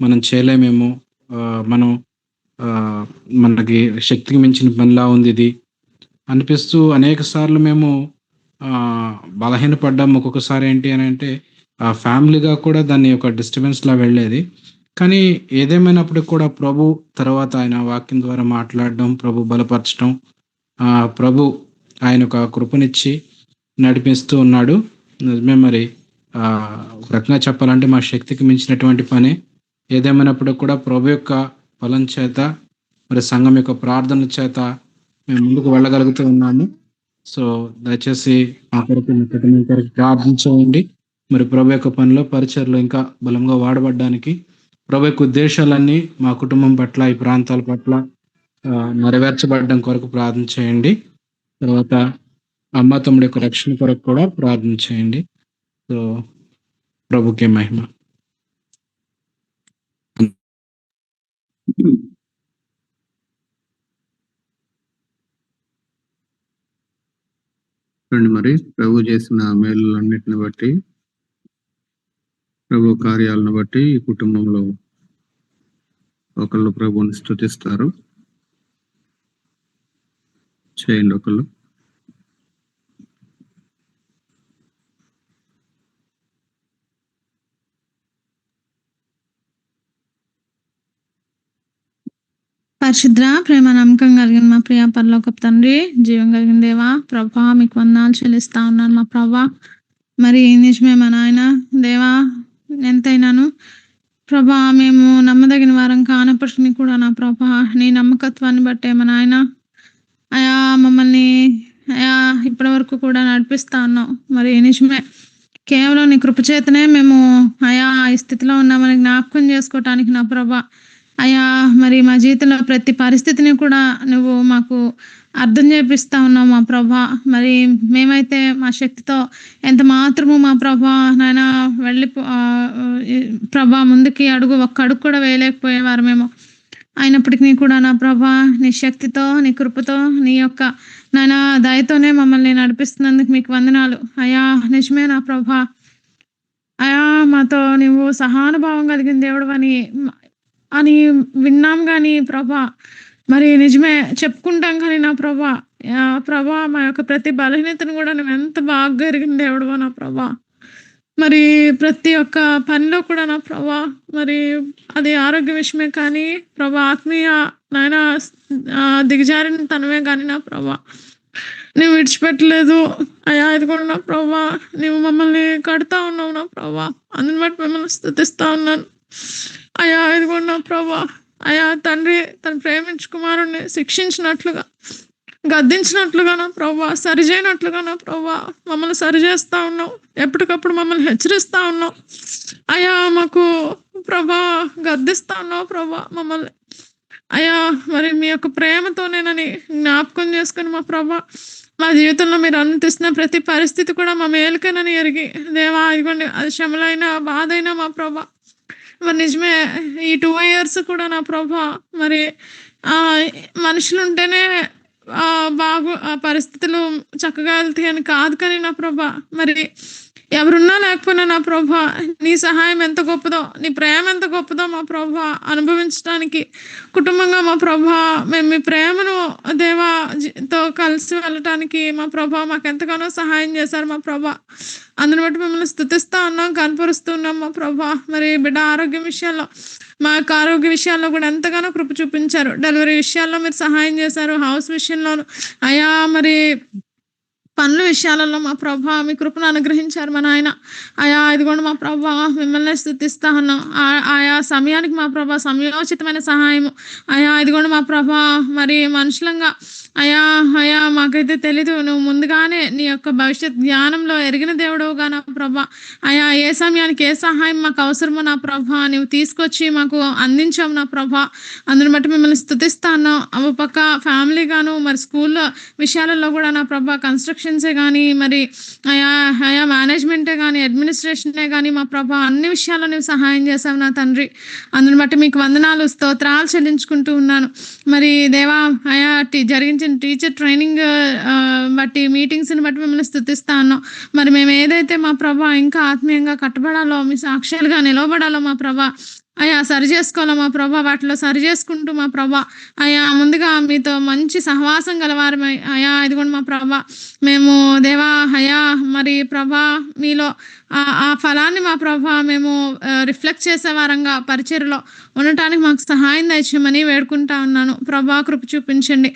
మనం చేయలేమేమో, మనం ఆహ్, మనకి శక్తికి మించిన పనిలా ఉంది ఇది అనిపిస్తూ అనేక సార్లు మేము ఆహ్, బలహీనపడ్డాం. ఒక్కొక్కసారి ఏంటి అనంటే ఫ్యామిలీగా కూడా దాన్ని ఒక డిస్టర్బెన్స్‌లా వెళ్ళేది. కానీ ఏదేమైనప్పటికి కూడా ప్రభు తర్వాత ఆయన వాక్యం ద్వారా మాట్లాడడం, ప్రభు బలపరచడం, ప్రభు ఆయన ఒక కృపనిచ్చి నడిపిస్తూ ఉన్నాడు. నిజమే మరి. ఒక రకంగా చెప్పాలంటే మా శక్తికి మించినటువంటి పనే. ఏదేమైనప్పటికి కూడా ప్రభు యొక్క బలం చేత, మరి సంఘం యొక్క ప్రార్థనల చేత మేము ముందుకు వెళ్ళగలుగుతూ ఉన్నాము. సో, దయచేసి మా కొరకు, మీ కుటుంబం కొరకు ప్రార్థన చేయండి. మరి ప్రభు యొక్క పనిలో, పరిచర్యలో ఇంకా బలంగా వాడబడ్డానికి ప్రభు యొక్క ఉద్దేశాలన్నీ మా కుటుంబం పట్ల, ఈ ప్రాంతాల పట్ల నెరవేర్చబడడం కొరకు ప్రార్థన చేయండి. తర్వాత అమ్మ, తమ్ముడి యొక్క రక్షణ కొరకు కూడా ప్రార్థన చేయండి. సో, ప్రభుకే మహిమ. మరి ప్రభు చేసిన మేలులన్నిటిని బట్టి, ప్రభు కార్యాలను బట్టి ఈ కుటుంబంలో ఒకళ్ళు ప్రభుని స్తుతిస్తారు. చేయండి ఒకళ్ళు. పరిశుద్ర ప్రేమ నమ్మకం కలిగిన మా ప్రియ పరలోకపు తండ్రి, జీవం కలిగిన దేవా, ప్రభా మీకు వందనాలు చెల్లిస్తా ఉన్నాను మా ప్రభా. మరి నిజమే మా నాయన దేవా, ఎంతైనాను ప్రభా మేము నమ్మదగిన వారం కానప్పటికీ కూడా నా ప్రభా నీ నమ్మకత్వాన్ని బట్టే మా నాయన అయా మమ్మల్ని అయా ఇప్పటి వరకు కూడా నడిపిస్తా ఉన్నాం. మరి నిజమే, కేవలం నీ కృపచేతనే మేము అయా ఈ స్థితిలో ఉన్నామని జ్ఞాపకం చేసుకోవటానికి నా ప్రభా అయ్యా, మరి మా జీవితంలో ప్రతి పరిస్థితిని కూడా నువ్వు మాకు అర్థం చేపిస్తా ఉన్నావు మా ప్రభా. మరి మేమైతే మా శక్తితో ఎంత మాత్రము మా ప్రభా నాయన వెళ్ళి ప్రభా ముందుకి ఒక్క అడుగు కూడా వేయలేకపోయేవారు మేము. అయినప్పటికీ కూడా నా ప్రభా నీ శక్తితో, నీ కృపతో, నీ యొక్క నాయన దయతోనే మమ్మల్ని నడిపిస్తున్నందుకు మీకు వందనాలు అయ్యా. నిజమే నా ప్రభా అయా, మాతో నువ్వు సహానుభావం కలిగిన దేవుడు అని విన్నాం కానీ ప్రభా, మరి నిజమే చెప్పుకుంటాం కానీ నా ప్రభా ప్రభా మా యొక్క ప్రతి బలహీనతను కూడా నువ్వు ఎంత బాగా ఎరిగిన దేవుడు నా ప్రభా. మరి ప్రతి ఒక్క పనిలో కూడా నా ప్రభా, మరి అది ఆరోగ్య విషయమే కానీ ప్రభా, ఆత్మీయ నాయన దిగజారిన తనమే కానీ నా ప్రభా నువ్వు విడిచిపెట్టలేదు అయ్యా. ఇది కూడా నా ప్రభా నువ్వు మమ్మల్ని కడుతా ఉన్నావు నా ప్రభా, అందుని బట్టి మిమ్మల్ని స్తుతిస్తా ఉన్నాను అయ్యా. ఇది కూడా నా ప్రభా అయ్యా, తండ్రి తను ప్రేమించు కుమారుణ్ణి శిక్షించినట్లుగా, గద్దించినట్లుగా నా ప్రభా, సరిచేయనట్లుగా నా ప్రభా మమ్మల్ని సరిచేస్తా ఉన్నావు. ఎప్పటికప్పుడు మమ్మల్ని హెచ్చరిస్తా ఉన్నావు అయ్యా. మాకు ప్రభా గద్దిస్తా ఉన్నావు ప్రభా మమ్మల్ని అయ్యా. మరి మీ యొక్క ప్రేమతోనేనని జ్ఞాపకం చేసుకుని మా ప్రభా మా జీవితంలో మీరు అనుమతిస్తున్న ప్రతి పరిస్థితి కూడా మా మేలుకనని ఎరిగి దేవా, ఇదిగోండి అది శ్రమలైనా బాధైనా మా ప్రభా, మరి నిజమే ఈ 2 years కూడా నా ప్రభా మరి మనుషులు ఉంటేనే పరిస్థితులు చక్కగా వెళ్తాయి అని కాదు కానీ నా ప్రభా, మరి ఎవరున్నా లేకపోయినా నా ప్రభా నీ సహాయం ఎంత గొప్పదో, నీ ప్రేమ ఎంత గొప్పదో మా ప్రభా అనుభవించడానికి కుటుంబంగా మా ప్రభా మేము మీ ప్రేమను దేవాతో కలిసి వెళ్ళటానికి మా ప్రభా మాకు ఎంతగానో సహాయం చేశారు మా ప్రభా. అందుని బట్టి మిమ్మల్ని స్తుతిస్తా ఉన్నాం, కనపరుస్తూ ఉన్నాం మా ప్రభా. మరి బిడ్డ ఆరోగ్యం విషయాల్లో, మా యొక్క ఆరోగ్య విషయాల్లో కూడా ఎంతగానో కృప చూపించారు. డెలివరీ విషయాల్లో మీరు సహాయం చేశారు, హౌస్ విషయంలోను అయ్యా, మరి పనుల విషయాలలో మా ప్రభా మీ కృపను అనుగ్రహించారు మా నాయన అయా. ఇదిగోండి మా ప్రభా మిమ్మల్ని స్తుతిస్తా ఉన్నాం. ఆయా సమయానికి మా ప్రభా సమయోచితమైన సహాయము అయా. ఇదిగోండి మా ప్రభా మరి మనుషులంగా అయా అయా మాకైతే తెలీదు, నువ్వు ముందుగానే నీ యొక్క భవిష్యత్ జ్ఞానంలో ఎరిగిన దేవుడుగా నా ప్రభా అయా. ఏ సమయానికి ఏ సహాయం మాకు అవసరమో నా ప్రభా నువ్వు తీసుకొచ్చి మాకు అందించావు నా ప్రభా. అందుని బట్టి మిమ్మల్ని స్తుతిస్తాను. ఒక పక్క ఫ్యామిలీ గాను, మరి స్కూల్లో విషయాలలో కూడా నా ప్రభా కన్స్ట్రక్షన్సే కానీ, మరి అయా అయా మేనేజ్మెంటే కానీ, అడ్మినిస్ట్రేషనే కానీ మా ప్రభా అన్ని విషయాల్లో నువ్వు సహాయం చేసావు నా తండ్రి. అందుని బట్టి మీకు వందనాలు, స్తోత్రాలు చెల్లించుకుంటూ ఉన్నాను. మరి దేవా అయా జరిగించిన టీచర్ ట్రైనింగ్ బట్టి, మీటింగ్స్ని బట్టి మిమ్మల్ని స్తుతిస్తా ఉన్నాం. మరి మేము ఏదైతే మా ప్రభా ఇంకా ఆత్మీయంగా కట్టబడాలో, మీ సాక్ష్యాలుగా నిలవబడాలో మా ప్రభా అయా సరి చేసుకోవాలా మా ప్రభా, వాటిలో సరి చేసుకుంటూ మా ప్రభా అయా ముందుగా మీతో మంచి సహవాసం గలవారమై అయా ఇదిగోండి మా ప్రభా మేము దేవా అయా మరి ప్రభా మీలో ఆ ఫలాన్ని మా ప్రభా మేము రిఫ్లెక్ట్ చేసే వారంగా పరిచర్లో ఉండటానికి మాకు సహాయం దయచేయమని వేడుకుంటా ఉన్నాను. ప్రభా కృప చూపించండి.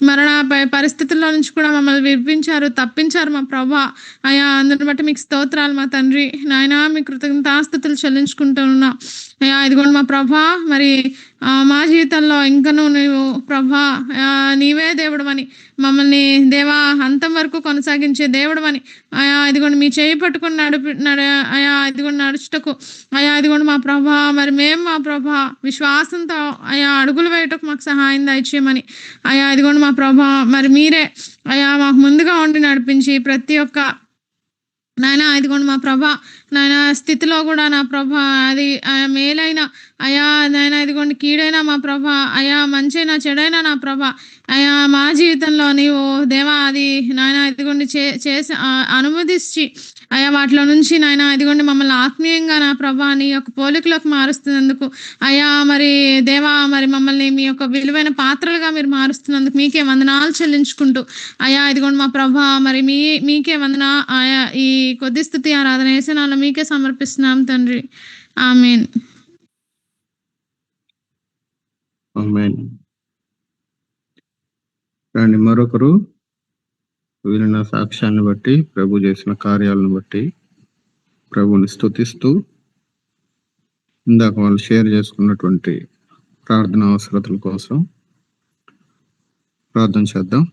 మరణ పరిస్థితుల్లో నుంచి కూడా మమ్మల్ని విడిపించారు, తప్పించారు మా ప్రభా అయా. అందుని బట్టి మీకు స్తోత్రాలు మా తండ్రి. నాయన మీ కృతజ్ఞతాస్తుతులు చెల్లించుకుంటూ ఉన్నా అయ్యా. ఇదిగోండి మా ప్రభా మరి మా జీవితంలో ఇంకనూ నువ్వు ప్రభా నీవే దేవుడమని మమ్మల్ని దేవా అంతం వరకు కొనసాగించే దేవుడమని అయా ఇదిగోండి మీ చేయి పట్టుకుని అయా ఇదిగోండి నడుచుటకు అయా ఇదిగోండి మా ప్రభా మరి మేము మా ప్రభా విశ్వాసంతో అయా అడుగులు వేయటకు మాకు సహాయం దయచేయమని అయా ఇదిగోండి మా ప్రభా మరి మీరే అయా మాకు ముందుగా ఉండి నడిపించి ప్రతి ఒక్క నాయన ఇదిగోండి మా ప్రభా నాయన స్థితిలో కూడా నా ప్రభా అది మేలైన అయా నాయన ఇదిగోండి కీడైనా మా ప్రభా అయా మంచైనా చెడైనా నా ప్రభా అయా మా జీవితంలో నీవు దేవా అది నాయన ఇదిగోండి చేసి అనుమతించి అయా వాటిలో నుంచి నాయన ఇదిగోండి మమ్మల్ని ఆత్మీయంగా నా ప్రభా నీ యొక్క పోలికలోకి మారుస్తున్నందుకు అయా మరి దేవా మరి మమ్మల్ని మీ యొక్క విలువైన పాత్రలుగా మీరు మారుస్తున్నందుకు మీకే వందనాలు చెల్లించుకుంటూ అయా ఇదిగోండి మా ప్రభా మరి మీకే వందన ఆయా ఈ కొద్ది స్థుతి ఆరాధన యేసునామములో మీకే సమర్పిస్తున్నాం తండ్రి. ఆమేన్. ఆమేన్. రండి మరొకరు వినిన సాక్ష్యాన్ని బట్టి ప్రభు చేసిన కార్యాలను బట్టి ప్రభుని స్తుతిస్తూ ఇందాక వాళ్ళు షేర్ చేసుకున్నటువంటి ప్రార్థన అవసరతల కోసం ప్రార్థన చేద్దాం.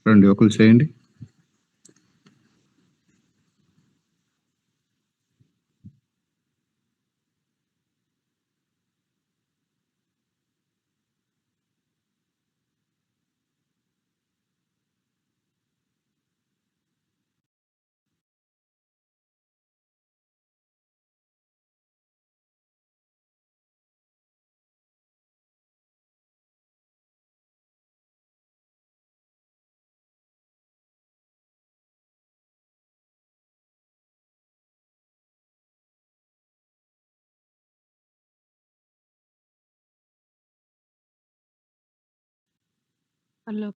రండి ఒకరు చేయండి. హలో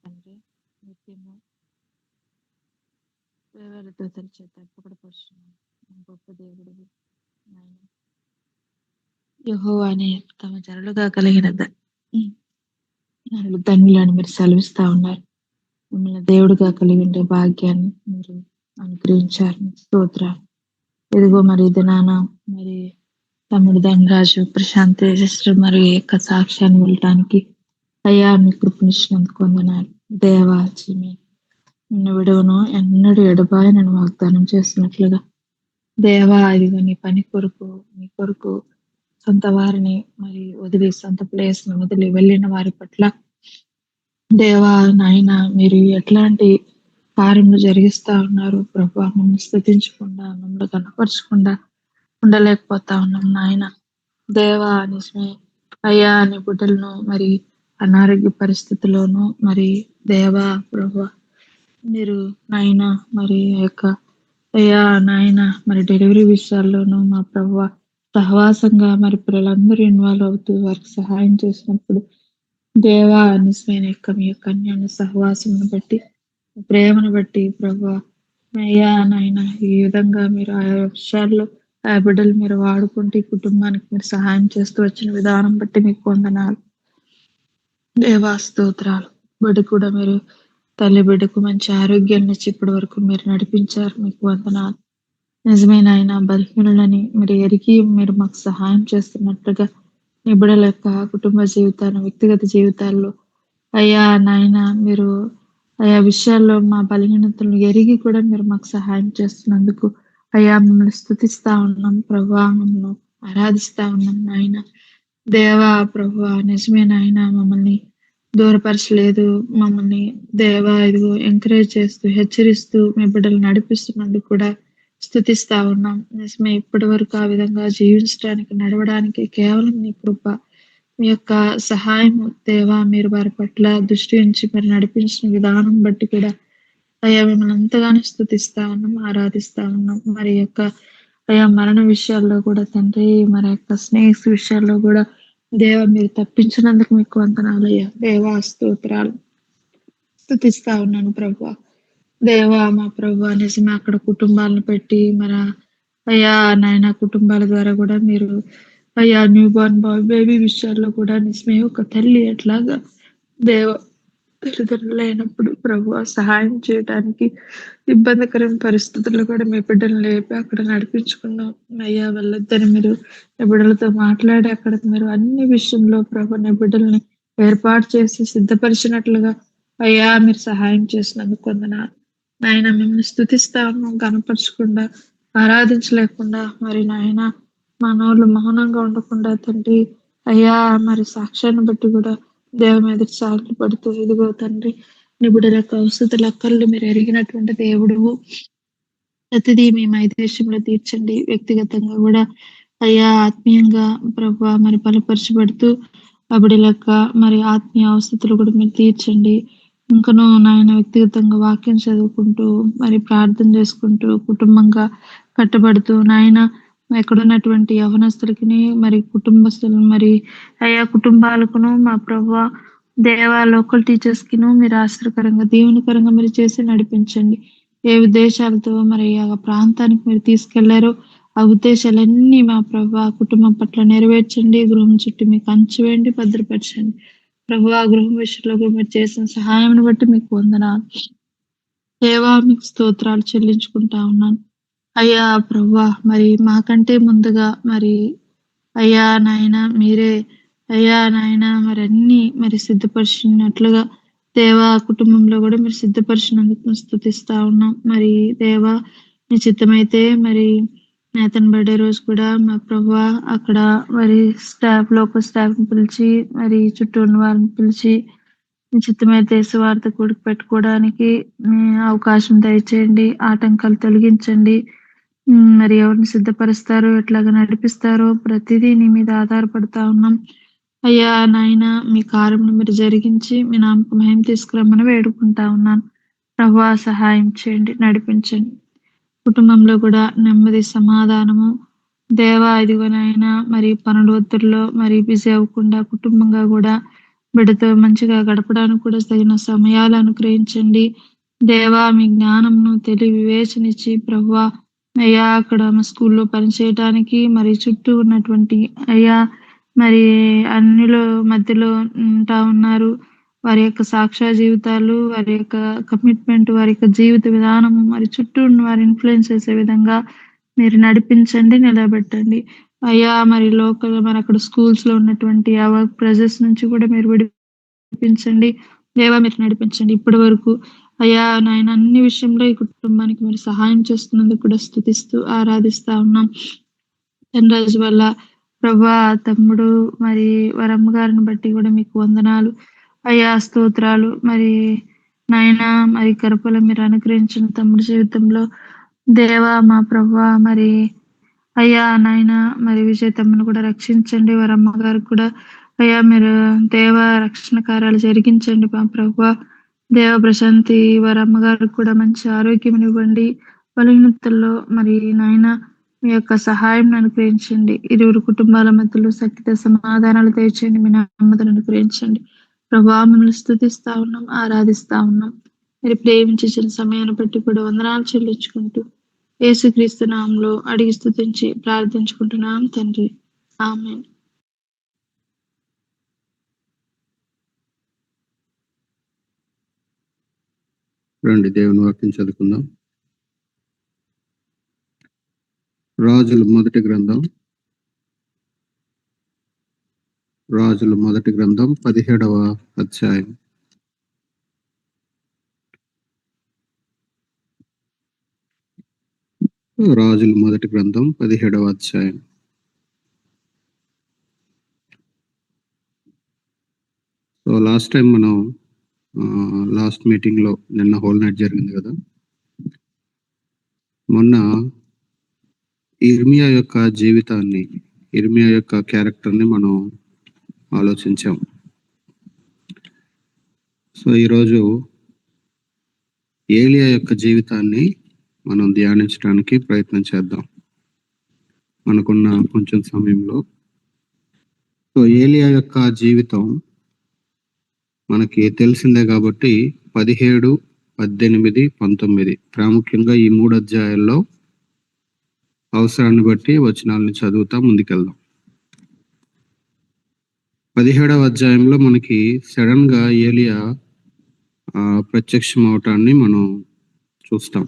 తండ్రి, నిత్యము వేవేల దూతల చేత పొగడపరుచున్నాం. గొప్ప దేవుడు నాయన యెహోవా అనే తమ జనులుగా కలిగిన ధన్యులను మీరు సెలవిస్తా ఉన్నారు. మిమ్మల్ని దేవుడిగా కలిగి ఉండే భాగ్యాన్ని మీరు అనుగ్రహించారు. స్తోత్రాలు. ఇదిగో మరి దినాన మరి తమ్ముడు ధనరాజు ప్రశాంత్ తేజస్సు మరి యొక్క సాక్ష్యాన్ని వెళ్ళటానికి అయ్యా మీ కృపనిచ్చినందుకు వందనాలు. దేవా నిన్ను విడవను ఎన్నడూ ఎడబాయనని వాగ్దానం చేస్తున్నట్లుగా దేవా ఇదిగో నీ పని కొరకు నీ కొరకు సొంత వారిని మరి వదిలి సొంత ప్లేస్ ని వదిలి వెళ్ళిన వారి పట్ల దేవా నాయన మీరు ఎట్లాంటి కార్యములు జరిగిస్తా ఉన్నారు ప్రభా. మమ్మల్ని స్థుతించకుండా మమ్మల్ని కనపరచకుండా ఉండలేకపోతా ఉన్నాం నాయన. దేవా నిజమే అయ్యా నీ బిడ్డలను మరి అనారోగ్య పరిస్థితిలోను మరి దేవా ప్రభా మీరు నాయన మరి యొక్క అయ్యా నాయన మరి డెలివరీ విషయాల్లోనూ మా ప్రభా సహవాసంగా మరి పిల్లలందరూ ఇన్వాల్వ్ అవుతూ వారికి సహాయం చేసినప్పుడు దేవా నిజమైన యొక్క మీ యొక్క అన్యాన్ని సహవాసం బట్టి ప్రేమను బట్టి ప్రభా అయ్యా నాయన ఈ విధంగా మీరు ఆయా విషయాల్లో ఆ బిడ్డలు మీరు వాడుకుంటే కుటుంబానికి మీరు సహాయం చేస్తూ వచ్చిన విధానం బట్టి మీకు వందనాలు దేవా. స్తోత్రాలు. బిడ్డ కూడా మీరు తల్లి బిడ్డకు మంచి ఆరోగ్యాన్ని ఇచ్చి ఇప్పటి వరకు మీరు నడిపించారు. మీకు వందనాలు. నిజమైన ఆయన బలహీనులని మీరు ఎరిగి మీరు మాకు సహాయం చేస్తున్నట్లుగా నీ బిడ్డల యొక్క కుటుంబ జీవితాన్ని వ్యక్తిగత జీవితాల్లో అయ్యా నాయన మీరు ఆయా విషయాల్లో మా బలహీనతలను ఎరిగి కూడా మీరు మాకు సహాయం చేస్తున్నందుకు అయ్యా మమ్మల్ని స్తుతిస్తా ఉన్నాం ప్రభా, మమ్మల్ని ఆరాధిస్తా ఉన్నాం నాయన. దేవా ప్రభా నిజమే నాయన మమ్మల్ని దూరపరచలేదు. మమ్మల్ని దేవా ఇదిగో ఎంకరేజ్ చేస్తూ హెచ్చరిస్తూ మీ బిడ్డలు నడిపిస్తున్నందుకు కూడా స్తుతిస్తా ఉన్నాం. నిజమే ఇప్పటి వరకు ఆ విధంగా జీవించడానికి నడవడానికి కేవలం నీ కృప మీ యొక్క సహాయం దేవా. మీరు వారి పట్ల దృష్టి ఉంచి మరి నడిపించిన విధానం బట్టి కూడా అయ్యా మిమ్మల్ని ఎంతగానో స్తుతిస్తా ఉన్నాం, ఆరాధిస్తా ఉన్నాం. మరి యొక్క అయ్యా మరణ విషయాల్లో కూడా తండ్రి, మరి యొక్క స్నేక్స్ విషయాల్లో కూడా దేవా మీరు తప్పించినందుకు మీకు వందనాలయ్యా. దేవా స్తోత్రాలు స్తుతిస్తా ఉన్నాను ప్రభు. దేవా మా ప్రభు నిజమే అక్కడ కుటుంబాలను పెట్టి మన అయ్యా నాయన కుటుంబాల ద్వారా కూడా మీరు అయ్యా న్యూ బోర్న్ బేబీ విషయాల్లో కూడా నిజమే ఒక తల్లి ఎట్లాగా దేవ తల్లిదండ్రులు లేనప్పుడు ప్రభు సహాయం చేయడానికి ఇబ్బందికరమైన పరిస్థితుల్లో కూడా మీ బిడ్డలు లేపి అక్కడ నడిపించుకున్నాం. అయ్యా వెళ్ళొద్దని మీరు మీ బిడ్డలతో మాట్లాడి అక్కడ మీరు అన్ని విషయంలో ప్రభు నీ బిడ్డల్ని ఏర్పాటు చేసి సిద్ధపరిచినట్లుగా అయ్యా మీరు సహాయం చేసినందుకు వందనాలు. నాయన మిమ్మల్ని స్తుతిస్తాము గనపరచకుండా ఆరాధించలేకుండా మరి నాయన మనోళ్ళు మౌనంగా ఉండకుండా తండ్రి అయ్యా మరి సాక్ష్యాన్ని బట్టి కూడా దేవుని ఎదురు సాగులు పడుతూ ఇదిగో తండ్రి నీ బిడ్డల యొక్క అవసరతలు అక్కర్లు మీరు ఎరిగినటువంటి దేవుడు ప్రతిదీ మీ మైదేశంలో తీర్చండి. వ్యక్తిగతంగా కూడా అయ్యా ఆత్మీయంగా ప్రభు మరి బలపరచబడుతూ ఆ బిడ్డల యొక్క మరి ఆత్మీయ అవసరతలు కూడా మీరు తీర్చండి. ఇంకనూ నాయన వ్యక్తిగతంగా వాక్యం చదువుకుంటూ మరి ప్రార్థన చేసుకుంటూ కుటుంబంగా కట్టబడుతూ నాయన ఎక్కడున్నటువంటి యవనస్తులకి మరి కుటుంబస్తులు మరి అయ్యా కుటుంబాలకును మా ప్రభు దేవా లోకల్ టీచర్స్ కిను మీరు ఆశ్చర్యకరంగా దీవెనకరంగా మీరు చేసి నడిపించండి. ఏ ఉద్దేశాలతో మరి ఆ ప్రాంతానికి మీరు తీసుకెళ్లారో ఆ ఉద్దేశాలన్నీ మా ప్రభు కుటుంబం పట్ల నెరవేర్చండి. గృహం చుట్టూ మీకు కంచి వేయండి, భద్రపరచండి. ప్రభు ఆ గృహం విషయంలో కూడా మీరు చేసిన సహాయం బట్టి మీకు వందనాలు. దేవా మీకు స్తోత్రాలు చెల్లించుకుంటా ఉన్నాను. అయ్యా ప్రభు మరి మాకంటే ముందుగా మరి అయ్యా నాయన మీరే అయ్యా నాయన మరి అన్ని మరి సిద్ధపరిచినట్లుగా దేవా కుటుంబంలో కూడా మీరు సిద్ధపరిచినందుకు స్తుతిస్తా ఉన్నాం. మరి దేవా మీ చిత్తమైతే మరి నేతన్ బర్త్డే రోజు కూడా మా ప్రభు అక్కడ మరి లోకల్ స్టాఫ్ ని పిలిచి మరి చుట్టూ ఉన్న వారిని పిలిచి మీ చిత్తమైతే సువార్త కూడికి పెట్టుకోవడానికి అవకాశం దయచేయండి. ఆటంకాలు తొలగించండి. మరి ఎవరిని సిద్ధపరుస్తారో ఎట్లాగా నడిపిస్తారో ప్రతిదీ నీ మీద ఆధారపడతా ఉన్నాం. అయ్యా నాయన మీ కార్యమును మీరు జరిగించి మీ నామకు మహిమ తీసుకురమ్మని వేడుకుంటా ఉన్నాను. ప్రభువా సహాయం చేయండి, నడిపించండి. కుటుంబంలో కూడా నెమ్మది సమాధానము దేవా ఇదిగోనైనా మరి పనుల ఒత్తిడిలో మరి బిజీ అవ్వకుండా కుటుంబంగా కూడా బిడ్డతో మంచిగా గడపడానికి కూడా తగిన సమయాలు అనుగ్రహించండి. దేవా మీ జ్ఞానంను తెలివి వివేచనిచ్చి ప్రభువా అయ్యా అక్కడ మా స్కూల్లో పనిచేయడానికి మరి చుట్టూ ఉన్నటువంటి అయ్యా మరి అన్నిలో మధ్యలో ఉంటా ఉన్నారు. వారి యొక్క సాక్ష్య జీవితాలు, వారి యొక్క కమిట్మెంట్, వారి యొక్క జీవిత విధానము మరి చుట్టూ ఉన్న వారి ఇన్ఫ్లుయెన్స్ చేసే విధంగా మీరు నడిపించండి, నిలబెట్టండి. అయ్యా మరి లోకల్ మరి అక్కడ స్కూల్స్ లో ఉన్నటువంటి ఆ వర్క్ ప్రెజర్స్ నుంచి కూడా మీరు విడిపించండి. దేవా మీరు నడిపించండి. ఇప్పటి వరకు అయ్యా నాయన అన్ని విషయంలో ఈ కుటుంబానికి మీరు సహాయం చేస్తున్నందుకు కూడా స్తుతిస్తూ ఆరాధిస్తా ఉన్నాం. ధనరాజు వల్ల ప్రభా తమ్ముడు మరి వరమ్మ గారిని బట్టి కూడా మీకు వందనాలు అయ్యా స్తోత్రాలు. మరి నాయన మరి కరపల మీరు అనుగ్రహించిన తమ్ముడు జీవితంలో దేవా మా ప్రభా మరి అయ్యా నాయన మరి విజయ్ తమ్ముని కూడా రక్షించండి. వరమ్మ గారికి కూడా అయ్యా మీరు దేవ రక్షణ కార్యాలు జరిగించండి. మా ప్రభా దేవ ప్రశాంతి వారమ్మ గారికి కూడా మంచి ఆరోగ్యం ఇవ్వండి. బలహీనతల్లో మరి నాయన మీ యొక్క సహాయం అనుగ్రహించండి. ఇరువురు కుటుంబాల మధ్యలో సఖ్యత సమాధానాలు తెచ్చండి. మీ నమ్మదను అనుగ్రహించండి. ప్రభా మిమ్మల్ని స్తుతిస్తా ఉన్నాం, ఆరాధిస్తా ఉన్నాం. మీరు ప్రేమించిన సమయాన్ని బట్టి కూడా వందనాలు చెల్లించుకుంటూ యేసుక్రీస్తు నామంలో అడిగి స్తుతించి ప్రార్థించుకుంటున్నాం తండ్రి, ఆమేన్. రండి దేవుని వాక్యం చదువుకుందాం. రాజుల మొదటి గ్రంథం 17వ అధ్యాయం. రాజుల మొదటి గ్రంథం 17వ అధ్యాయం. సో లాస్ట్ టైం మనం లాస్ట్ మీటింగ్ లో నిన్న హోల్ నైట్ జరిగింది కదా, మొన్న ఇర్మియా యొక్క జీవితాన్ని, ఇర్మియా యొక్క క్యారెక్టర్ని మనం ఆలోచించాం. సో ఈరోజు ఏలియా యొక్క జీవితాన్ని మనం ధ్యానించడానికి ప్రయత్నం చేద్దాం మనకున్న కొంచెం సమయంలో. సో ఏలియా యొక్క జీవితం మనకి తెలిసిందే కాబట్టి 17, 18, 19 ప్రాముఖ్యంగా ఈ 3 అధ్యాయాల్లో అవసరాన్ని బట్టి వచనాలను చదువుతా ముందుకెళ్దాం. 17వ అధ్యాయంలో మనకి సడన్ గా ఏలియా ప్రత్యక్షం అవటాన్ని మనం చూస్తాం.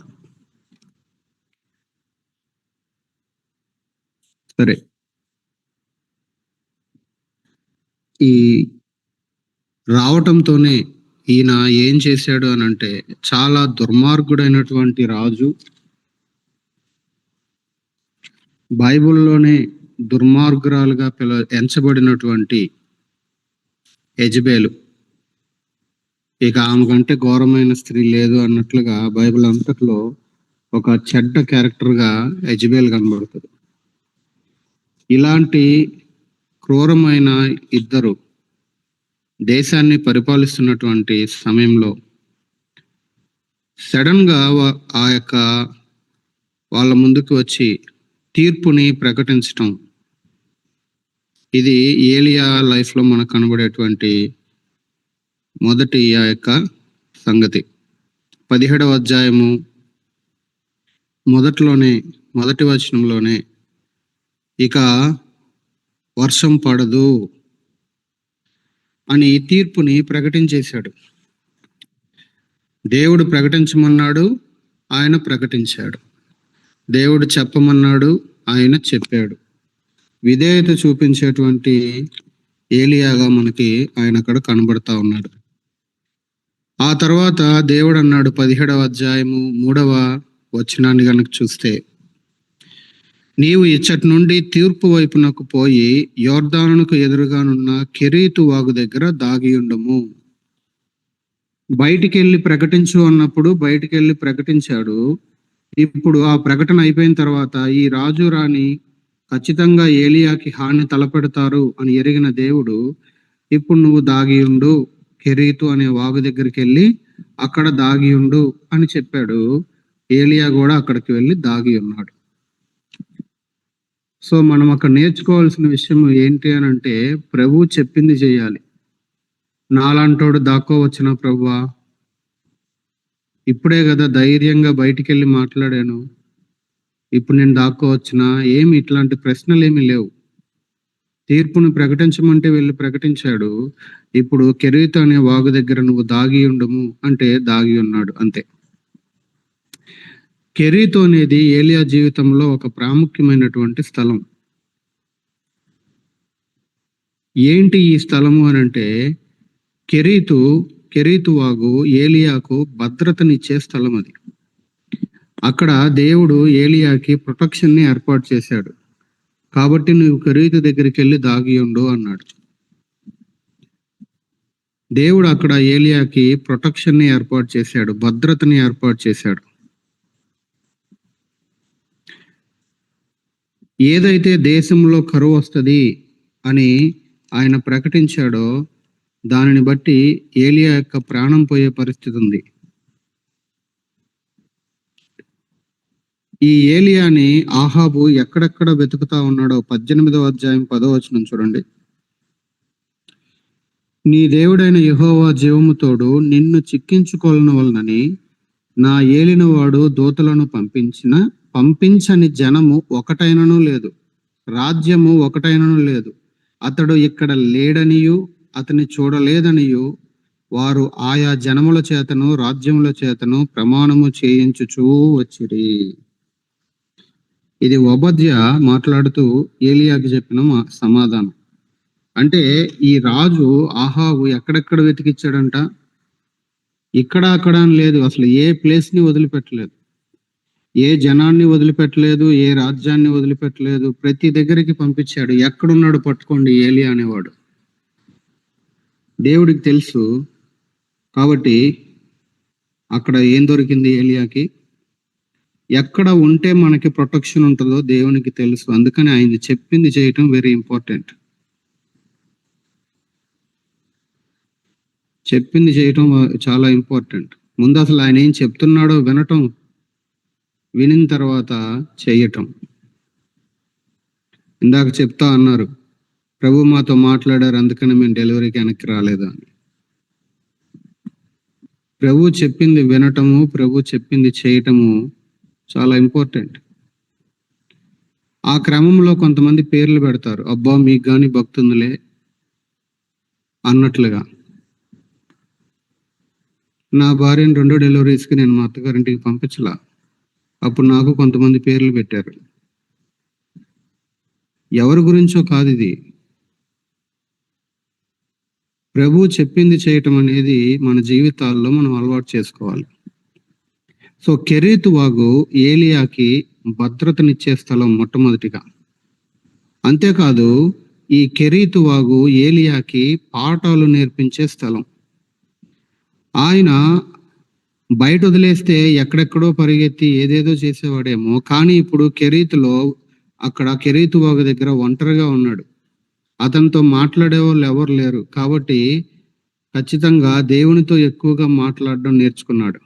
సరే, ఈ రావటంతోనే ఈయన ఏం చేశాడు అని అంటే, చాలా దుర్మార్గుడైనటువంటి రాజు, బైబిల్లోనే దుర్మార్గురాలుగా ఎంచబడినటువంటి యెజబేలు, ఇక ఆమె కంటే ఘోరమైన స్త్రీ లేదు అన్నట్లుగా బైబిల్ అంతట్లో ఒక చెడ్డ క్యారెక్టర్ గా యెజబేల్ కనబడుతుంది. ఇలాంటి క్రూరమైన ఇద్దరు దేశాన్ని పరిపాలిస్తున్నటువంటి సమయంలో సడన్ గా ఆ యొక్క వాళ్ళ ముందుకు వచ్చి తీర్పుని ప్రకటించటం, ఇది ఏలియా లైఫ్ లో మనకు కనబడేటువంటి మొదటి ఆ యొక్క సంగతి. 17వ అధ్యాయము మొదటి వచనంలోనే ఇక వర్షం పడదు అని తీర్పుని ప్రకటించేశాడు. దేవుడు ప్రకటించమన్నాడు, ఆయన ప్రకటించాడు. దేవుడు చెప్పమన్నాడు, ఆయన చెప్పాడు. విధేయత చూపించేటువంటి ఏలియాగా మనకి ఆయన అక్కడ కనబడతా ఉన్నాడు. ఆ తర్వాత దేవుడు అన్నాడు 17వ అధ్యాయము 3వ వచనాన్ని గనక చూస్తే, నీవు ఇచ్చటి నుండి తూర్పు వైపునకు పోయి యోర్దానుకు ఎదురుగానున్న కెరీతు వాగు దగ్గర దాగియుండము. బయటికి వెళ్ళి ప్రకటించు అన్నప్పుడు బయటికి వెళ్ళి ప్రకటించాడు. ఇప్పుడు ఆ ప్రకటన అయిపోయిన తర్వాత ఈ రాజు రాణి ఖచ్చితంగా ఏలియాకి హాని తలపెడతారు అని ఎరిగిన దేవుడు, ఇప్పుడు నువ్వు దాగియుండు, కెరీతు అనే వాగు దగ్గరికి వెళ్ళి అక్కడ దాగియుండు అని చెప్పాడు. ఏలియా కూడా అక్కడికి వెళ్ళి దాగి ఉన్నాడు. సో మనం అక్కడ నేర్చుకోవాల్సిన విషయం ఏంటి అని అంటే, ప్రభు చెప్పింది చేయాలి. నాలాంటోడు దాక్కోవచ్చునా ప్రభువా? ఇప్పుడే కదా ధైర్యంగా బయటికి వెళ్ళి మాట్లాడాను, ఇప్పుడు నేను దాక్కోవచ్చునా? ఏమి ఇట్లాంటి ప్రశ్నలు ఏమీ లేవు. తీర్పును ప్రకటించమంటే వెళ్ళి ప్రకటించాడు. ఇప్పుడు కెరీతు అనే వాగు దగ్గర నువ్వు దాగి ఉండము అంటే దాగి ఉన్నాడు, అంతే. కెరీతు అనేది ఏలియా జీవితంలో ఒక ప్రాముఖ్యమైనటువంటి స్థలం. ఏంటి ఈ స్థలము అని అంటే, కెరీతు వాగు ఏలియాకు భద్రతనిచ్చే స్థలం అది. అక్కడ దేవుడు ఏలియాకి ప్రొటెక్షన్ ని ఏర్పాటు చేశాడు. కాబట్టి నువ్వు కెరీతు దగ్గరికి వెళ్ళి దాగి ఉండు అన్నాడు. దేవుడు అక్కడ ఏలియాకి ప్రొటెక్షన్ ని ఏర్పాటు చేశాడు, భద్రతని ఏర్పాటు చేశాడు. ఏదైతే దేశంలో కరువు వస్తుంది అని ఆయన ప్రకటించాడో దానిని బట్టి ఏలియా యొక్క ప్రాణం పోయే పరిస్థితి ఉంది. ఈ ఏలియాని ఆహాబు ఎక్కడెక్కడ వెతుకుతా ఉన్నాడో 18వ అధ్యాయం 10వ వచనం చూడండి. నీ దేవుడైన యెహోవా జీవముతోడు నిన్ను చిక్కించుకోలను వలనని నా ఏలినవాడు దూతలను పంపించని జనము ఒకటైనను లేదు, రాజ్యము ఒకటైనను లేదు. అతడు ఇక్కడ లేడనియు అతని చూడలేదనియు వారు ఆయా జనముల చేతను రాజ్యముల చేతను ప్రమాణము చేయించుచూ వచ్చిరి. ఇది ఓబద్య మాట్లాడుతూ ఏలియాకి చెప్పిన సమాధానం. అంటే ఈ రాజు ఆహాబు ఎక్కడెక్కడ వెతికిచ్చాడంట, ఇక్కడ అక్కడ అని లేదు, అసలు ఏ ప్లేస్ ని వదిలిపెట్టలేదు, ఏ జనాన్ని వదిలిపెట్టలేదు, ఏ రాజ్యాన్ని వదిలిపెట్టలేదు, ప్రతి దగ్గరికి పంపించాడు. ఎక్కడున్నాడు పట్టుకోండి ఏలియా అనేవాడు. దేవుడికి తెలుసు కాబట్టి అక్కడ ఏం దొరికింది ఏలియాకి, ఎక్కడ ఉంటే మనకి ప్రొటెక్షన్ ఉంటుందో దేవునికి తెలుసు. అందుకని ఆయన చెప్పింది చేయటం వెరీ ఇంపార్టెంట్. చెప్పింది చేయటం చాలా ఇంపార్టెంట్. ముందు అసలు ఆయన ఏం చెప్తున్నాడో వినటం, వినిన తర్వాత చేయటం. ఇందాక చెప్తా అన్నారు, ప్రభు మాతో మాట్లాడారు అందుకని మేము డెలివరీకి వెనక్కి రాలేదు అని. ప్రభు చెప్పింది వినటము, ప్రభు చెప్పింది చేయటము చాలా ఇంపార్టెంట్. ఆ క్రమంలో కొంతమంది పేర్లు పెడతారు, అబ్బా మీకు కానీ భక్తి ఉందిలే అన్నట్లుగా. నా భార్యను 2 డెలివరీస్కి నేను మా అత్తగారింటికి పంపించలా. అప్పుడు నాకు కొంతమంది పేర్లు పెట్టారు. ఎవరి గురించో కాదు ఇది. ప్రభు చెప్పింది చేయటం అనేది మన జీవితాల్లో మనం అలవాటు చేసుకోవాలి. సో కెరీతు వాగు ఏలియాకి భద్రతనిచ్చే స్థలం మొట్టమొదటిగా. అంతేకాదు ఈ కెరీతు వాగు ఏలియాకి పాఠాలు నేర్పించే స్థలం. ఆయన బయట వదిలేస్తే ఎక్కడెక్కడో పరిగెత్తి ఏదేదో చేసేవాడేమో, కానీ ఇప్పుడు కెరీతులో అక్కడ కెరీతు వాగు దగ్గర ఒంటరిగా ఉన్నాడు. అతనితో మాట్లాడే వాళ్ళు ఎవరు లేరు. కాబట్టి ఖచ్చితంగా దేవునితో ఎక్కువగా మాట్లాడడం నేర్చుకున్నాడు.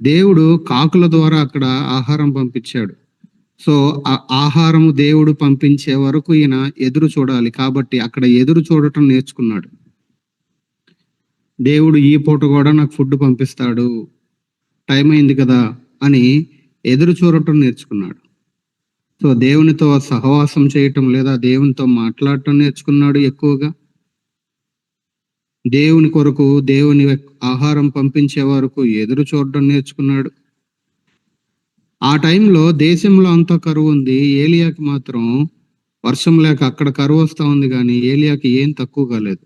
దేవుడు కాకుల ద్వారా అక్కడ ఆహారం పంపించాడు. సో ఆ ఆహారం దేవుడు పంపించే వరకు ఈయన ఎదురు చూడాలి. కాబట్టి అక్కడ ఎదురు చూడటం నేర్చుకున్నాడు. దేవుడు ఈ పూట కూడా నాకు ఫుడ్ పంపిస్తాడు, టైం అయింది కదా అని ఎదురు చూడటం నేర్చుకున్నాడు. సో దేవునితో సహవాసం చేయటం లేదా దేవునితో మాట్లాడటం నేర్చుకున్నాడు ఎక్కువగా. దేవుని కొరకు, దేవుని ఆహారం పంపించే వరకు ఎదురు చూడటం నేర్చుకున్నాడు. ఆ టైంలో దేశంలో అంతా కరువు ఉంది. ఏలియాకి మాత్రం వర్షం లేక అక్కడ కరువు వస్తా ఉంది, కానీ ఏలియాకి ఏం తక్కువ కాలేదు.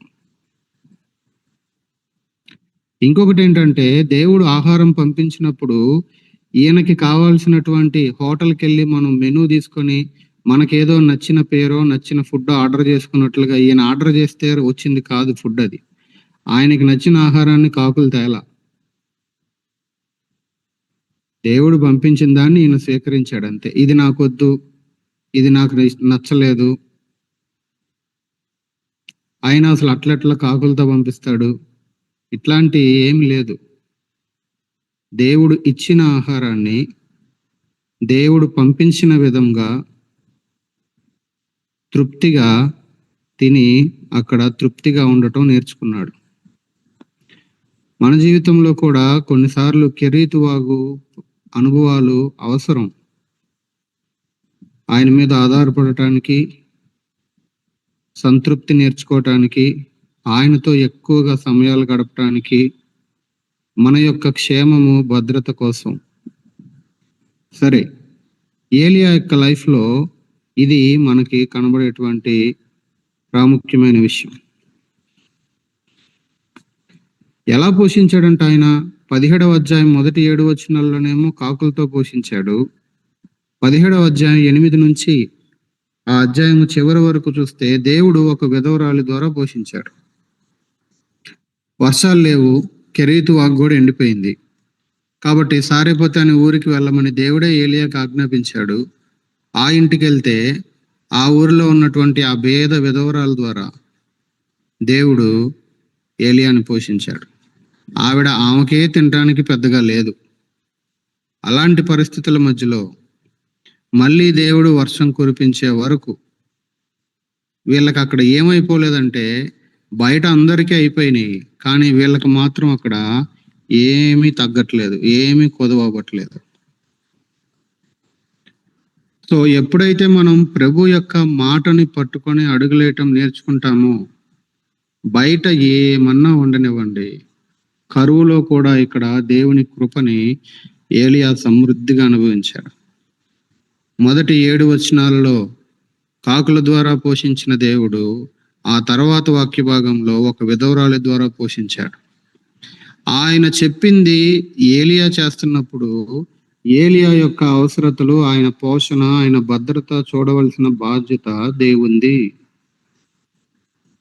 ఇంకొకటి ఏంటంటే, దేవుడు ఆహారం పంపించినప్పుడు ఈయనకి కావాల్సినటువంటి హోటల్కి వెళ్ళి మనం మెనూ తీసుకొని మనకేదో నచ్చిన పేరో నచ్చిన ఫుడ్ ఆర్డర్ చేసుకున్నట్లుగా ఈయన ఆర్డర్ చేస్తే వచ్చింది కాదు ఫుడ్. అది ఆయనకి నచ్చిన ఆహారాన్ని కాకులు తేలా. దేవుడు పంపించిన దాన్ని ఈయన స్వీకరించాడు అంతే. ఇది నాకొద్దు, ఇది నాకు నచ్చలేదు. ఆయన అసలు అట్లట్లా కాకులతో పంపిస్తాడు, ఇట్లాంటి ఏం లేదు. దేవుడు ఇచ్చిన ఆహారాన్ని దేవుడు పంపించిన విధంగా తృప్తిగా తిని అక్కడ తృప్తిగా ఉండటం నేర్చుకున్నాడు. మన జీవితంలో కూడా కొన్నిసార్లు కెరీతు వాగు అనుభవాలు అవసరం. ఆయన మీద ఆధారపడటానికి, సంతృప్తి నేర్చుకోవటానికి, ఆయనతో ఎక్కువగా సమయాలు గడపటానికి, మన యొక్క క్షేమము భద్రత కోసం. సరే, ఏలియా యొక్క లైఫ్లో ఇది మనకి కనబడేటువంటి ప్రాముఖ్యమైన విషయం. ఎలా పోషించాడంటే ఆయన 17వ అధ్యాయం మొదటి 7 వచనాల్లోనేమో కాకులతో పోషించాడు. 17వ అధ్యాయం 8 నుంచి ఆ అధ్యాయం చివరి వరకు చూస్తే దేవుడు ఒక విధవరాలి ద్వారా పోషించాడు. వర్షాలు లేవు, కెరీతు వాగు కూడా ఎండిపోయింది. కాబట్టి సారేపోతే అని ఊరికి వెళ్ళమని దేవుడే ఏలియాకి ఆజ్ఞాపించాడు. ఆ ఇంటికి వెళ్తే ఆ ఊరిలో ఉన్నటువంటి ఆ భేద విధవరాల ద్వారా దేవుడు ఏలియాని పోషించాడు. ఆమెకే తినడానికి పెద్దగా లేదు. అలాంటి పరిస్థితుల మధ్యలో మళ్ళీ దేవుడు వర్షం కురిపించే వరకు వీళ్ళకి అక్కడ ఏమైపోలేదంటే, బయట అందరికీ అయిపోయినాయి, కానీ వీళ్ళకి మాత్రం అక్కడ ఏమీ తగ్గట్లేదు, ఏమీ కొదవవ్వట్లేదు. సో ఎప్పుడైతే మనం ప్రభు యొక్క మాటని పట్టుకొని అడుగులేయటం నేర్చుకుంటామో, బయట ఏమన్నా ఉండనివ్వండి, కరువులో కూడా ఇక్కడ దేవుని కృపని ఏలియా సమృద్ధిగా అనుభవించాడు. మొదటి 7 వచనాలలో కాకుల ద్వారా పోషించిన దేవుడు ఆ తర్వాత వాక్య భాగంలో ఒక విధవరాలి ద్వారా పోషించాడు. ఆయన చెప్పింది ఏలియా చేస్తున్నప్పుడు ఏలియా యొక్క అవసరతలు, ఆయన పోషణ, ఆయన భద్రత చూడవలసిన బాధ్యత దేవుంది.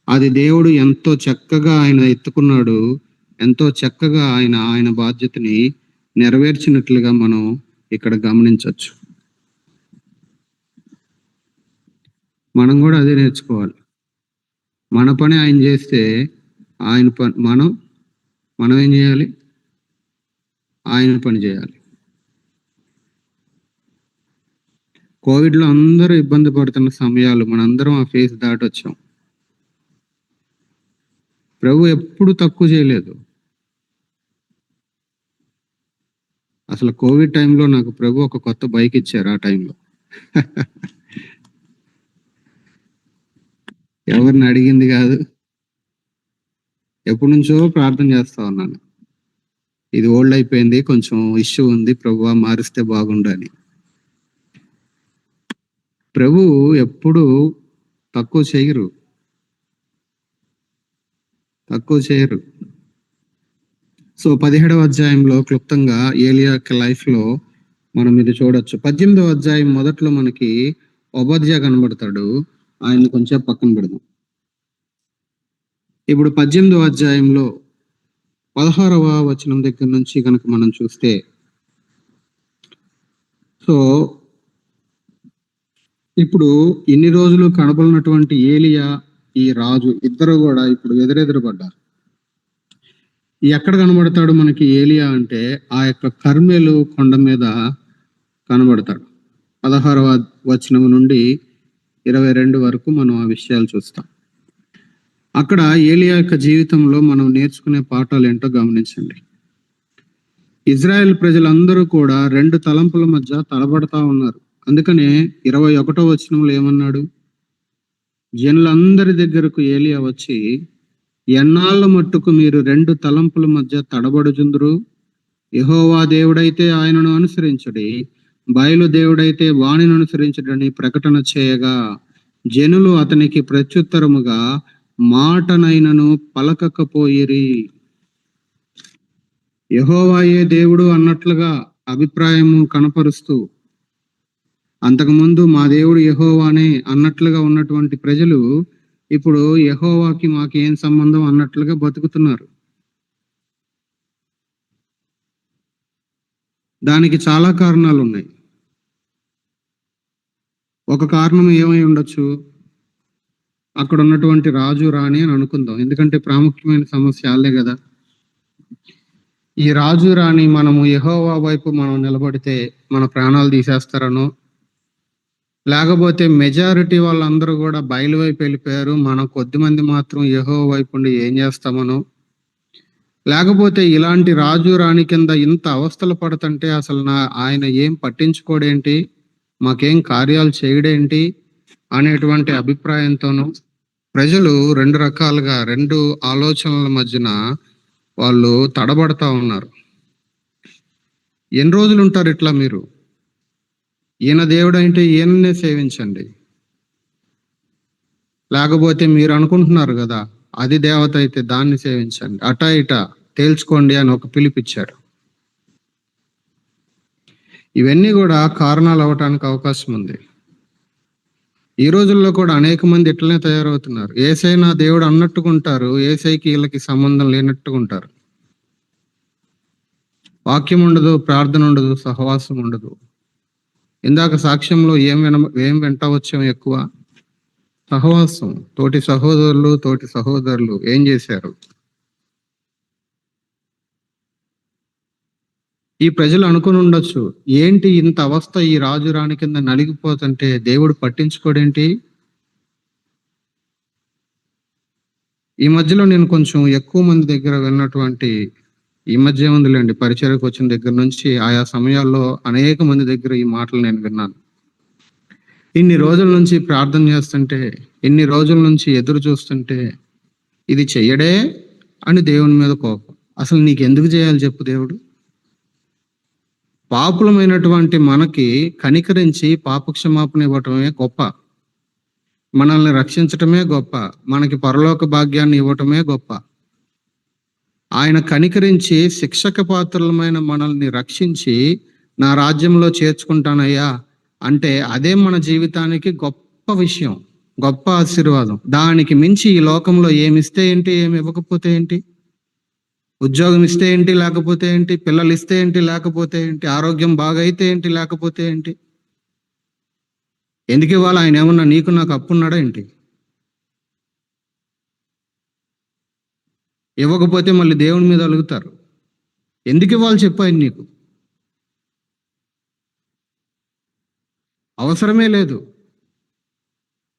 అది దేవుడు ఎంతో చక్కగా ఆయన ఎత్తుకున్నాడు. ఎంతో చక్కగా ఆయన బాధ్యతని నెరవేర్చినట్లుగా మనం ఇక్కడ గమనించవచ్చు. మనం కూడా అదే నేర్చుకోవాలి. మన పని ఆయన చేస్తే ఆయన మనం ఏం చేయాలి? ఆయన పని చేయాలి. కోవిడ్లో అందరూ ఇబ్బంది పడుతున్న సమయాలు మనందరం ఆ ఫేజ్ దాటొచ్చాం. ప్రభు ఎప్పుడు తక్కువ చేయలేదు. అసలు కోవిడ్ టైంలో నాకు ప్రభు ఒక కొత్త బైక్ ఇచ్చారు. ఆ టైంలో ఎవరిని అడిగింది కాదు, ఎప్పటి నుంచో ప్రార్థన చేస్తా ఉన్నాను. ఇది ఓల్డ్ అయిపోయింది, కొంచెం ఇష్యూ ఉంది, ప్రభువా మారిస్తే బాగుండని. ప్రభు ఎప్పుడు తక్కువ చేయరు. సో 17వ అధ్యాయంలో క్లుప్తంగా ఏలియా లైఫ్ లో మనం ఇది చూడొచ్చు. 18వ అధ్యాయం మొదట్లో మనకి ఒబద్యా కనబడతాడు. ఆయన కొంచెం పక్కన పెడదాం. ఇప్పుడు 18వ అధ్యాయంలో 16వ వచనం దగ్గర నుంచి కనుక మనం చూస్తే, సో ఇప్పుడు ఇన్ని రోజులు కనబడినటువంటి ఏలియా, ఈ రాజు ఇద్దరు కూడా ఇప్పుడు ఎదురెదురు పడ్డారు. ఎక్కడ కనబడతాడు మనకి ఏలియా అంటే ఆ యొక్క కర్మెలు కొండ మీద కనబడతాడు. 16వ వచనం నుండి 22 వరకు మనం ఆ విషయాలు చూస్తాం. అక్కడ ఏలియా యొక్క జీవితంలో మనం నేర్చుకునే పాఠాలు ఏంటో గమనించండి. ఇజ్రాయెల్ ప్రజలందరూ కూడా 2 తలంపుల మధ్య తడబడతా ఉన్నారు. అందుకనే 21వ వచనంలో ఏమన్నాడు? జనులందరి దగ్గరకు ఏలియా వచ్చి, ఎన్నాళ్ళ మట్టుకు మీరు 2 తలంపుల మధ్య తడబడుచుందురు? యెహోవా దేవుడైతే ఆయనను అనుసరించడి, బయలు దేవుడైతే వాణిని అనుసరించడని ప్రకటన చేయగా, జనులు అతనికి ప్రత్యుత్తరముగా మాటనైనను పలకకపోయిరి. యెహోవాయే దేవుడు అన్నట్లుగా అభిప్రాయము కనపరుస్తూ, అంతకుముందు మా దేవుడు యెహోవానే అన్నట్లుగా ఉన్నటువంటి ప్రజలు ఇప్పుడు యెహోవాకి మాకేం సంబంధం అన్నట్లుగా బతుకుతున్నారు. దానికి చాలా కారణాలు ఉన్నాయి. ఒక కారణం ఏమై ఉండొచ్చు, అక్కడ ఉన్నటువంటి రాజు రాణి అని అనుకుందాం. ఎందుకంటే ప్రాముఖ్యమైన సమస్య వాళ్ళే కదా. ఈ రాజు రాణి మనము యెహోవా వైపు మనం నిలబడితే మన ప్రాణాలు తీసేస్తారనో, లేకపోతే మెజారిటీ వాళ్ళందరూ కూడా బయలు వైపు వెళ్ళిపోయారు, మనం కొద్దిమంది మాత్రం యెహోవా వైపు ఉండి ఏం చేస్తామనో, లేకపోతే ఇలాంటి రాజు రాణి కింద ఇంత అవస్థలు పడుతుంటే అసలు ఆయన ఏం పట్టించుకోడేంటి, మాకేం కార్యాలు చేయడేంటి అనేటువంటి అభిప్రాయంతోనూ ప్రజలు 2 రకాలుగా 2 ఆలోచనల మధ్యన వాళ్ళు తడబడతా ఉన్నారు. ఎన్ని రోజులు ఉంటారు ఇట్లా? మీరు ఈయన దేవుడు అంటే ఈయననే సేవించండి, లేకపోతే మీరు అనుకుంటున్నారు కదా అది దేవత అయితే దాన్ని సేవించండి, అటా ఇటా తేల్చుకోండి అని ఒక పిలిపిచ్చాడు. ఇవన్నీ కూడా కారణాలు అవటానికి అవకాశం ఉంది. ఈ రోజుల్లో కూడా అనేక మంది ఇట్లనే తయారవుతున్నారు. ఏసై నా దేవుడు అన్నట్టుకుంటారు, ఏసైకి వీళ్ళకి సంబంధం లేనట్టుకుంటారు. వాక్యం ఉండదు, ప్రార్థన ఉండదు, సహవాసం ఉండదు. ఇందాక సాక్ష్యంలో ఏం వెంట వచ్చాం ఎక్కువ? సహవాసం. తోటి సహోదరులు ఏం చేశారు? ఈ ప్రజలు అనుకుని ఉండొచ్చు, ఏంటి ఇంత అవస్థ ఈ రాజు రాణి కింద నలిగిపోతుంటే దేవుడు పట్టించుకోడేంటి? ఈ మధ్యలో నేను కొంచెం ఎక్కువ మంది దగ్గర విన్నటువంటి, ఈ మధ్య ఉందిలేండి, పరిచర్యకు వచ్చిన దగ్గర నుంచి ఆయా సమయాల్లో అనేక మంది దగ్గర ఈ మాటలు నేను విన్నాను. ఇన్ని రోజుల నుంచి ప్రార్థన చేస్తుంటే, ఇన్ని రోజుల నుంచి ఎదురు చూస్తుంటే ఇది చెయ్యడే అని దేవుని మీద కోపం. అసలు నీకు ఎందుకు చేయాలి చెప్పు దేవుడు? పాపులమైనటువంటి మనకి కనికరించి పాపక్షమాపణ ఇవ్వటమే గొప్ప, మనల్ని రక్షించటమే గొప్ప, మనకి పరలోక భాగ్యాన్ని ఇవ్వటమే గొప్ప. ఆయన కనికరించి శిక్షక పాత్రలమైన మనల్ని రక్షించి నా రాజ్యంలో చేర్చుకుంటానయ్యా అంటే అదే మన జీవితానికి గొప్ప విషయం, గొప్ప ఆశీర్వాదం. దానికి మించి ఈ లోకంలో ఏమిస్తే ఏంటి, ఏమి ఇవ్వకపోతే ఏంటి? ఉద్యోగం ఇస్తే ఏంటి, లేకపోతే ఏంటి? పిల్లలు ఇస్తే ఏంటి, లేకపోతే ఏంటి? ఆరోగ్యం బాగా అయితే ఏంటి, లేకపోతే ఏంటి? ఎందుకు ఇవ్వాలి? ఆయన ఏమన్నా నీకు నాకు అప్పున్నాడా ఏంటి? ఇవ్వకపోతే మళ్ళీ దేవుని మీద అలుగుతారు. ఎందుకు ఇవ్వాలి చెప్పు ఆయన నీకు? అవసరమే లేదు.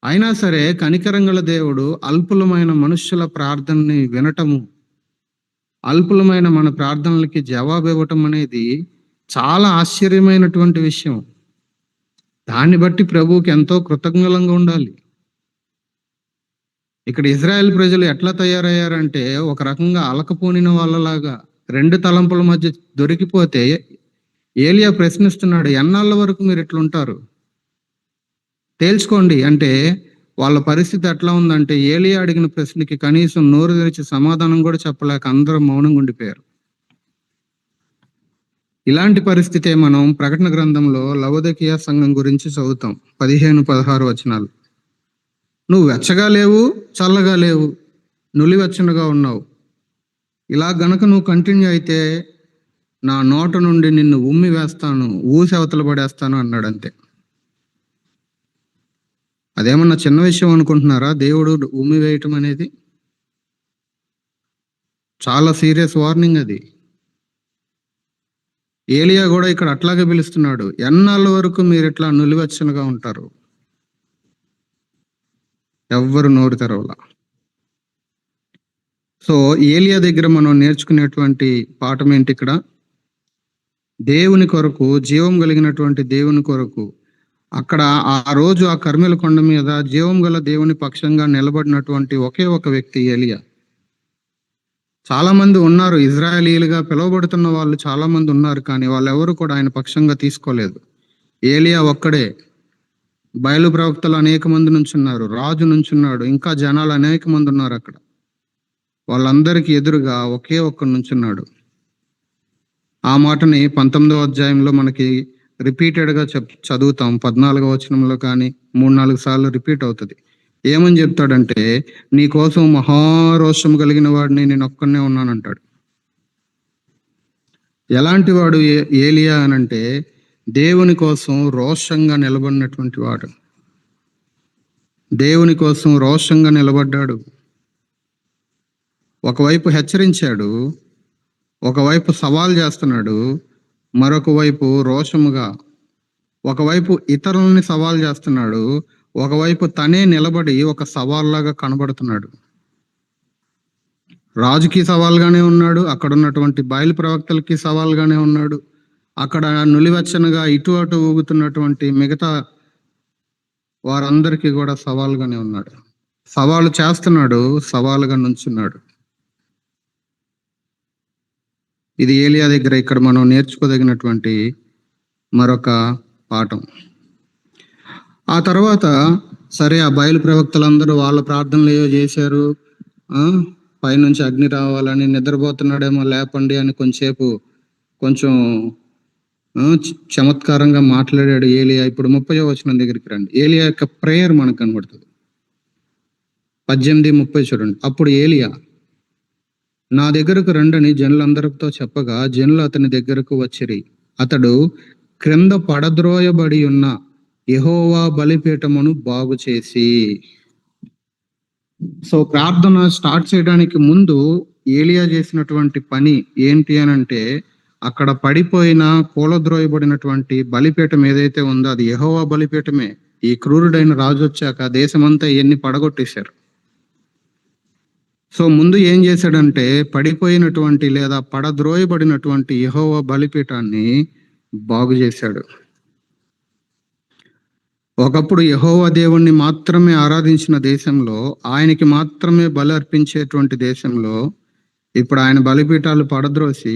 అయినా సరే కనికరం గల దేవుడు అల్పులమైన మనుష్యుల ప్రార్థనని వినటము, అల్పులమైన మన ప్రార్థనలకి జవాబు ఇవ్వటం అనేది చాలా ఆశ్చర్యమైనటువంటి విషయం. దాన్ని బట్టి ప్రభువుకి ఎంతో కృతజ్ఞంగా ఉండాలి. ఇక్కడ ఇజ్రాయెల్ ప్రజలు ఎట్లా తయారయ్యారంటే ఒక రకంగా అలకపోనిన వాళ్ళలాగా, రెండు తలంపుల మధ్య దొరికిపోతే ఏలియా ప్రశ్నిస్తున్నాడు, ఎన్నాళ్ళ వరకు మీరు ఇట్లుంటారు, తేల్చుకోండి. అంటే వాళ్ళ పరిస్థితి ఎట్లా ఉందంటే ఏలియా అడిగిన ప్రశ్నకి కనీసం నోరు తెరిచి సమాధానం కూడా చెప్పలేక అందరూ మౌనంగా ఉండిపోయారు. ఇలాంటి పరిస్థితే మనం ప్రకటన గ్రంథంలో లవోదికీయ సంఘం గురించి చదువుతాం. 15-16 వచనాలు. నువ్వు వెచ్చగా లేవు, చల్లగా లేవు, నులివెచ్చనగా ఉన్నావు. ఇలా గనక నువ్వు కంటిన్యూ అయితే నా నోట నుండి నిన్ను ఉమ్మి వేస్తాను, ఊసి అవతల పడేస్తాను అన్నాడు. అంతే. అదేమన్నా చిన్న విషయం అనుకుంటున్నారా? దేవుడు ఉమ్మి వేయటం అనేది చాలా సీరియస్ వార్నింగ్. అది ఏలియా కూడా ఇక్కడ అట్లాగే పిలుస్తున్నాడు, ఎన్నాళ్ళ వరకు మీరు ఇట్లా నులివెచ్చనగా ఉంటారు? ఎవ్వరు నోరు తెరవలా. సో ఏలియా దగ్గర మనం నేర్చుకునేటువంటి పాఠం ఏంటి? ఇక్కడ దేవుని కొరకు, జీవం కలిగినటువంటి దేవుని కొరకు, అక్కడ ఆ రోజు ఆ కర్మెల కొండ మీద జీవం గల దేవుని పక్షంగా నిలబడినటువంటి ఒకే ఒక వ్యక్తి ఏలియా. చాలా మంది ఉన్నారు, ఇజ్రాయేలీలుగా పిలువబడుతున్న వాళ్ళు చాలా మంది ఉన్నారు, కానీ వాళ్ళెవరు కూడా ఆయన పక్షంగా తీసుకోలేదు. ఏలియా ఒక్కడే. బయలు ప్రవక్తలు అనేక మంది నుంచున్నారు, రాజు నుంచున్నాడు, ఇంకా జనాలు అనేక మంది ఉన్నారు అక్కడ. వాళ్ళందరికీ ఎదురుగా ఒకే ఒక్కడు నుంచున్నాడు. ఆ మాటని 19వ అధ్యాయంలో మనకి రిపీటెడ్గా చదువుతాం. 14వ వచనంలో కానీ 3-4 సార్లు రిపీట్ అవుతుంది. ఏమని చెప్తాడంటే, నీ కోసం మహారోషం కలిగిన వాడిని నేను ఒక్కనే ఉన్నానంటాడు. ఎలాంటి వాడు ఏలియా అనంటే దేవుని కోసం రోషంగా నిలబడినటువంటి వాడు. దేవుని కోసం రోషంగా నిలబడ్డాడు. ఒకవైపు హెచ్చరించాడు, ఒకవైపు సవాల్ చేస్తున్నాడు, మరొక వైపు రోషముగా, ఒకవైపు ఇతరులని సవాల్ చేస్తున్నాడు, ఒకవైపు తనే నిలబడి ఒక సవాల్లాగా కనబడుతున్నాడు. రాజుకి సవాల్గానే ఉన్నాడు, అక్కడ ఉన్నటువంటి బయలు ప్రవక్తలకి సవాల్గానే ఉన్నాడు, అక్కడ నులివెచ్చనగా ఇటు అటు ఊగుతున్నటువంటి మిగతా వారందరికీ కూడా సవాల్గానే ఉన్నాడు. సవాలు చేస్తున్నాడు, సవాలుగా నుంచున్నాడు. ఇది ఏలియా దగ్గర ఇక్కడ మనం నేర్చుకోదగినటువంటి మరొక పాఠం. ఆ తర్వాత సరే, ఆ బయలు ప్రవక్తలందరూ వాళ్ళ ప్రార్థనలు ఏవో చేశారు, పైనుంచి అగ్ని రావాలని, నిద్రపోతున్నాడేమో లేపండి అని కొంచెం చమత్కారంగా మాట్లాడాడు ఏలియా. ఇప్పుడు 30వ వచనం దగ్గరికి రండి. ఏలియా యొక్క ప్రేయర్ మనకు కనబడుతుంది. 18:30 చూడండి. అప్పుడు ఏలియా, నా దగ్గరకు రండని జనులందరితో చెప్పగా జనులు అతని దగ్గరకు వచ్చిరి. అతడు క్రింద పడద్రోయబడి ఉన్న యెహోవా బలిపీఠమును బాగు చేసి. సో ప్రార్థన స్టార్ట్ చేయడానికి ముందు ఏలియా చేసినటువంటి పని ఏంటి అనంటే, అక్కడ పడిపోయిన కూలద్రోయబడినటువంటి బలిపీఠం ఏదైతే ఉందో అది యెహోవా బలిపీఠమే. ఈ క్రూరుడైన రాజు వచ్చాక దేశమంతా ఎన్ని పడగొట్టేశారు. సో ముందు ఏం చేశాడంటే, పడిపోయినటువంటి లేదా పడద్రోయబడినటువంటి యెహోవా బలిపీఠాన్ని బాగు చేశాడు. ఒకప్పుడు యెహోవా దేవుణ్ణి మాత్రమే ఆరాధించిన దేశంలో, ఆయనకి మాత్రమే బలి అర్పించేటువంటి దేశంలో, ఇప్పుడు ఆయన బలిపీఠాలు పడద్రోసి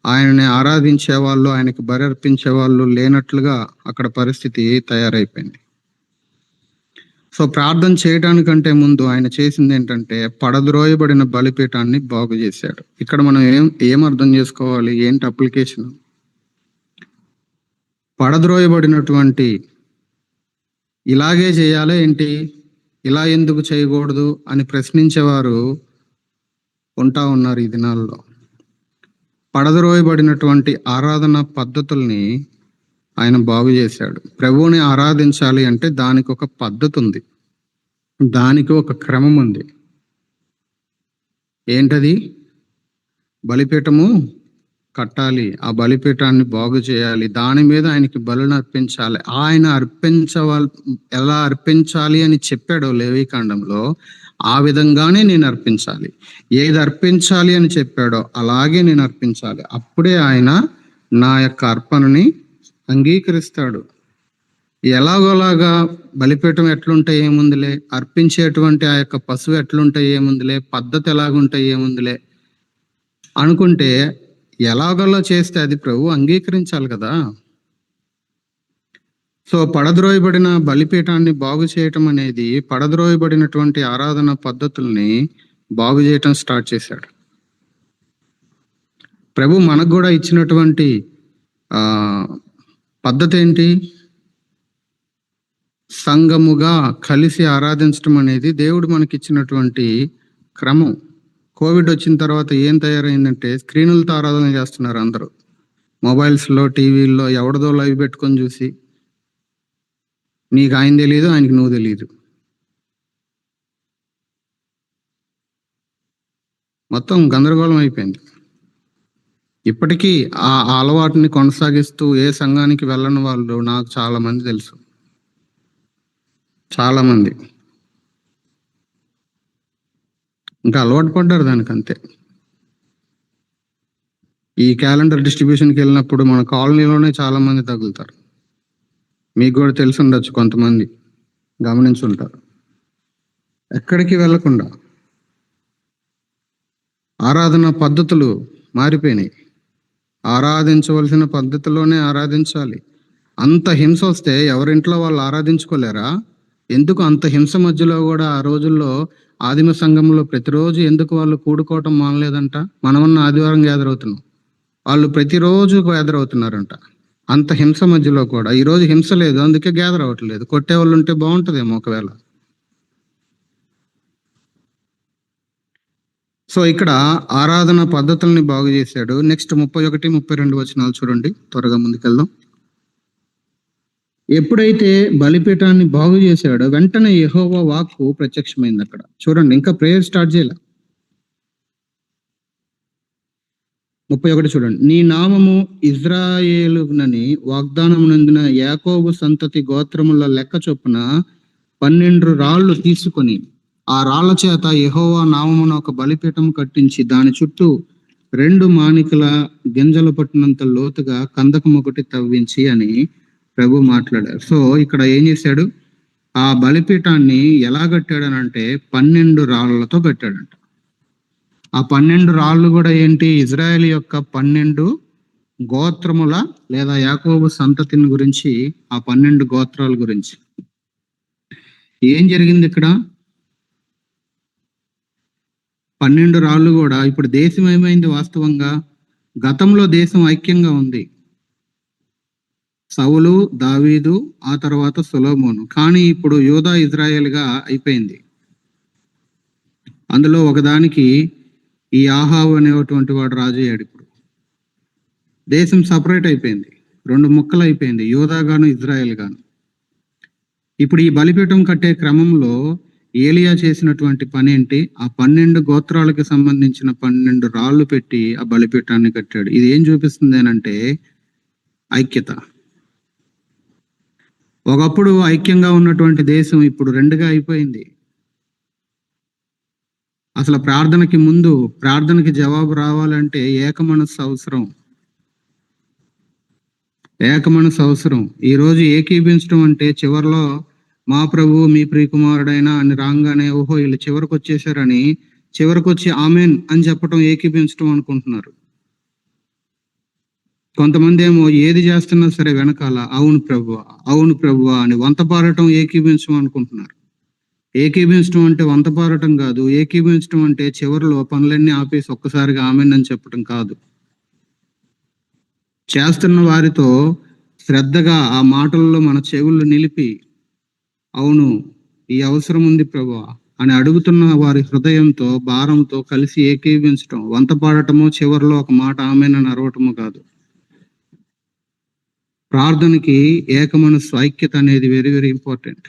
ఆయనని ఆరాధించే వాళ్ళు, ఆయనకి బలి అర్పించే వాళ్ళు లేనట్లుగా అక్కడ పరిస్థితి తయారైపోయింది. సో ప్రార్థన చేయడానికంటే ముందు ఆయన చేసింది ఏంటంటే, పడద్రోయబడిన బలిపీఠాన్ని బాగు చేశాడు. ఇక్కడ మనం ఏం అర్థం చేసుకోవాలి, ఏంటి అప్లికేషన్? పడద్రోయబడినటువంటి, ఇలాగే చేయాలా ఏంటి, ఇలా ఎందుకు చేయకూడదు అని ప్రశ్నించేవారు ఉంటా ఉన్నారు ఈ దినాల్లో. పడద్రోయబడినటువంటి ఆరాధన పద్ధతుల్ని ఆయన బాగు చేశాడు. ప్రభువుని ఆరాధించాలి అంటే దానికి ఒక పద్ధతి ఉంది, దానికి ఒక క్రమం ఉంది. ఏంటది? బలిపీఠము కట్టాలి, ఆ బలిపీఠాన్ని బాగు చేయాలి, దాని మీద ఆయనకి బలులను అర్పించాలి. ఆయన ఎలా అర్పించాలి అని చెప్పాడో లేవీకాండంలో, ఆ విధంగానే నేను అర్పించాలి. ఏది అర్పించాలి అని చెప్పాడో అలాగే నేను అర్పించాలి. అప్పుడే ఆయన నా యొక్క అర్పణని అంగీకరిస్తాడు. ఎలాగోలాగా బలిపీఠం ఎట్లుంటే ఏముందిలే, అర్పించేటువంటి ఆ యొక్క పశువు ఎట్లుంటే ఏముందిలే, పద్ధతి ఎలాగుంటే ఏముందిలే అనుకుంటే, ఎలాగోలా చేస్తే అది ప్రభు అంగీకరించాలి కదా. సో పడద్రోయబడిన బలిపీఠాన్ని బాగు చేయటం అనేది, పడద్రోయబడినటువంటి ఆరాధన పద్ధతుల్ని బాగు చేయటం స్టార్ట్ చేశాడు ప్రభు. మనకు కూడా ఇచ్చినటువంటి పద్ధతి ఏంటి? సంఘముగా కలిసి ఆరాధించడం అనేది దేవుడు మనకిచ్చినటువంటి క్రమం. కోవిడ్ వచ్చిన తర్వాత ఏం తయారైందంటే, స్క్రీనులతో ఆరాధన చేస్తున్నారు అందరూ. మొబైల్స్లో, టీవీల్లో ఎవరిదో లైవ్ పెట్టుకొని చూసి, నీకు ఆయన తెలియదు, ఆయనకి నువ్వు తెలియదు. మొత్తం గందరగోళం అయిపోయింది. ఇప్పటికీ ఆ అలవాటుని కొనసాగిస్తూ ఏ సంఘానికి వెళ్ళని వాళ్ళు నాకు చాలా మంది తెలుసు. చాలా మంది ఇంకా అలవాటు పడ్డారు దానికి, అంతే. ఈ క్యాలెండర్ డిస్ట్రిబ్యూషన్కి వెళ్ళినప్పుడు మన కాలనీలోనే చాలా మంది తగులుతారు. మీకు కూడా తెలిసి ఉండొచ్చు, కొంతమంది గమనించుంటారు. ఎక్కడికి వెళ్ళకుండా ఆరాధన పద్ధతులు మారిపోయినాయి. ఆరాధించవలసిన పద్ధతిలోనే ఆరాధించాలి. అంత హింస వస్తే ఎవరింట్లో వాళ్ళు ఆరాధించుకోలేరా? ఎందుకు అంత హింస మధ్యలో కూడా ఆ రోజుల్లో ఆదిమ సంఘంలో ప్రతిరోజు ఎందుకు వాళ్ళు కూడుకోవటం మానలేదంట? మనమన్న ఆదివారం గ్యాదర్ అవుతున్నాం, వాళ్ళు ప్రతిరోజు గ్యాదర్ అవుతున్నారంట. అంత హింస మధ్యలో కూడా ఈరోజు హింస లేదు, అందుకే గ్యాదర్ అవ్వట్లేదు. కొట్టే వాళ్ళు ఉంటే బాగుంటుందేమో ఒకవేళ. సో ఇక్కడ ఆరాధన పద్ధతుల్ని బాగు చేశాడు. నెక్స్ట్ 31, 32 వచనాలు చూడండి, త్వరగా ముందుకెళ్దాం. ఎప్పుడైతే బలిపీఠాన్ని బాగు చేశాడో వెంటనే యెహోవా వాక్కు ప్రత్యక్షమైంది అక్కడ. చూడండి, ఇంకా ప్రేయర్ స్టార్ట్ చేయాల. 31 చూడండి. నీ నామము ఇజ్రాయేలునని వాగ్దానం నందిన యాకోబు సంతతి గోత్రముల లెక్క చొప్పున 12 రాళ్లు తీసుకొని ఆ రాళ్ల చేత యెహోవా నామమున ఒక బలిపీఠం కట్టించి దాని చుట్టూ 2 మాణికల గింజలు పట్టినంత లోతుగా కందకం ఒకటి తవ్వించి అని ప్రభు మాట్లాడారు. సో ఇక్కడ ఏం చేశాడు? ఆ బలిపీఠాన్ని ఎలా కట్టాడనంటే 12 రాళ్లతో కట్టాడంట. ఆ 12 రాళ్ళు కూడా ఏంటి? ఇజ్రాయెల్ యొక్క 12 గోత్రముల లేదా యాకోబు సంతతిని గురించి, ఆ 12 గోత్రాల గురించి. ఏం జరిగింది ఇక్కడ? 12 రాళ్ళు కూడా. ఇప్పుడు దేశం ఏమైంది? వాస్తవంగా గతంలో దేశం ఐక్యంగా ఉంది, సౌలు, దావీదు, ఆ తర్వాత సొలొమోను. కానీ ఇప్పుడు యూదా ఇజ్రాయెల్ గా అయిపోయింది. అందులో ఒకదానికి ఈ ఆహాబు అనేటువంటి వాడు రాజు అయ్యాడు. ఇప్పుడు దేశం సపరేట్ అయిపోయింది, 2 ముక్కలు అయిపోయింది, యూదా గాను ఇజ్రాయెల్ గాను. ఇప్పుడు ఈ బలిపీఠం కట్టే క్రమంలో ఏలియా చేసినటువంటి పని ఏంటి? ఆ 12 గోత్రాలకు సంబంధించిన 12 రాళ్ళు పెట్టి ఆ బలిపీఠాన్ని కట్టాడు. ఇది ఏం చూపిస్తుంది అనంటే ఐక్యత. ఒకప్పుడు ఐక్యంగా ఉన్నటువంటి దేశం ఇప్పుడు 2గా అయిపోయింది. అసలు ప్రార్థనకి ముందు, ప్రార్థనకి జవాబు రావాలంటే ఏకమనస్సు అవసరం. ఏకమనస్సు అవసరం. ఈరోజు ఏకీభించడం అంటే చివరిలో మా ప్రభు మీ ప్రియకుమారుడైనా అని రాగానే ఓహో వీళ్ళు చివరికి వచ్చేసారని, చివరికి వచ్చి ఆమెన్ అని చెప్పటం ఏకీభించడం అనుకుంటున్నారు. కొంతమంది ఏమో ఏది చేస్తున్నా సరే వెనకాల అవును ప్రభువా, అవును ప్రభువా అని వంతపారటం ఏకీభించడం అనుకుంటున్నారు. ఏకీభించడం అంటే వంతపారటం కాదు. ఏకీభించడం అంటే చివరిలో పనులన్నీ ఆపేసి ఒక్కసారిగా ఆమెన్ అని చెప్పటం కాదు. చేస్తున్న వారితో శ్రద్ధగా ఆ మాటల్లో మన చెవులు నిలిపి అవును ఈ అవసరం ఉంది ప్రభువా అని అడుగుతున్న వారి హృదయంతో, భారంతో కలిసి ఏకీభించటం. వంతపాడటమో చివరిలో ఒక మాట ఆమెన్ అని అరవటమో కాదు. ప్రార్థనకి ఏకమనస్సు, ఐక్యత అనేది వెరీ వెరీ ఇంపార్టెంట్.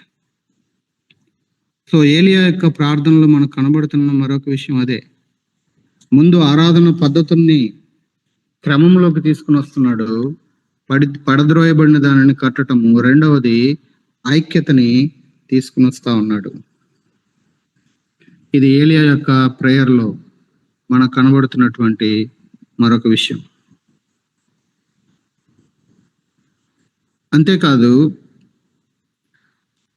సో ఏలియా యొక్క ప్రార్థనలో మనకు కనబడుతున్న మరొక విషయం అదే. ముందు ఆరాధన పద్ధతుల్ని క్రమంలోకి తీసుకుని వస్తున్నాడు. పడద్రోయబడిన దానిని కట్టటము, రెండవది ఐక్యతని తీసుకుని వస్తా ఉన్నాడు. ఇది ఏలియా యొక్క ప్రేయర్లో మనకు కనబడుతున్నటువంటి మరొక విషయం. అంతేకాదు,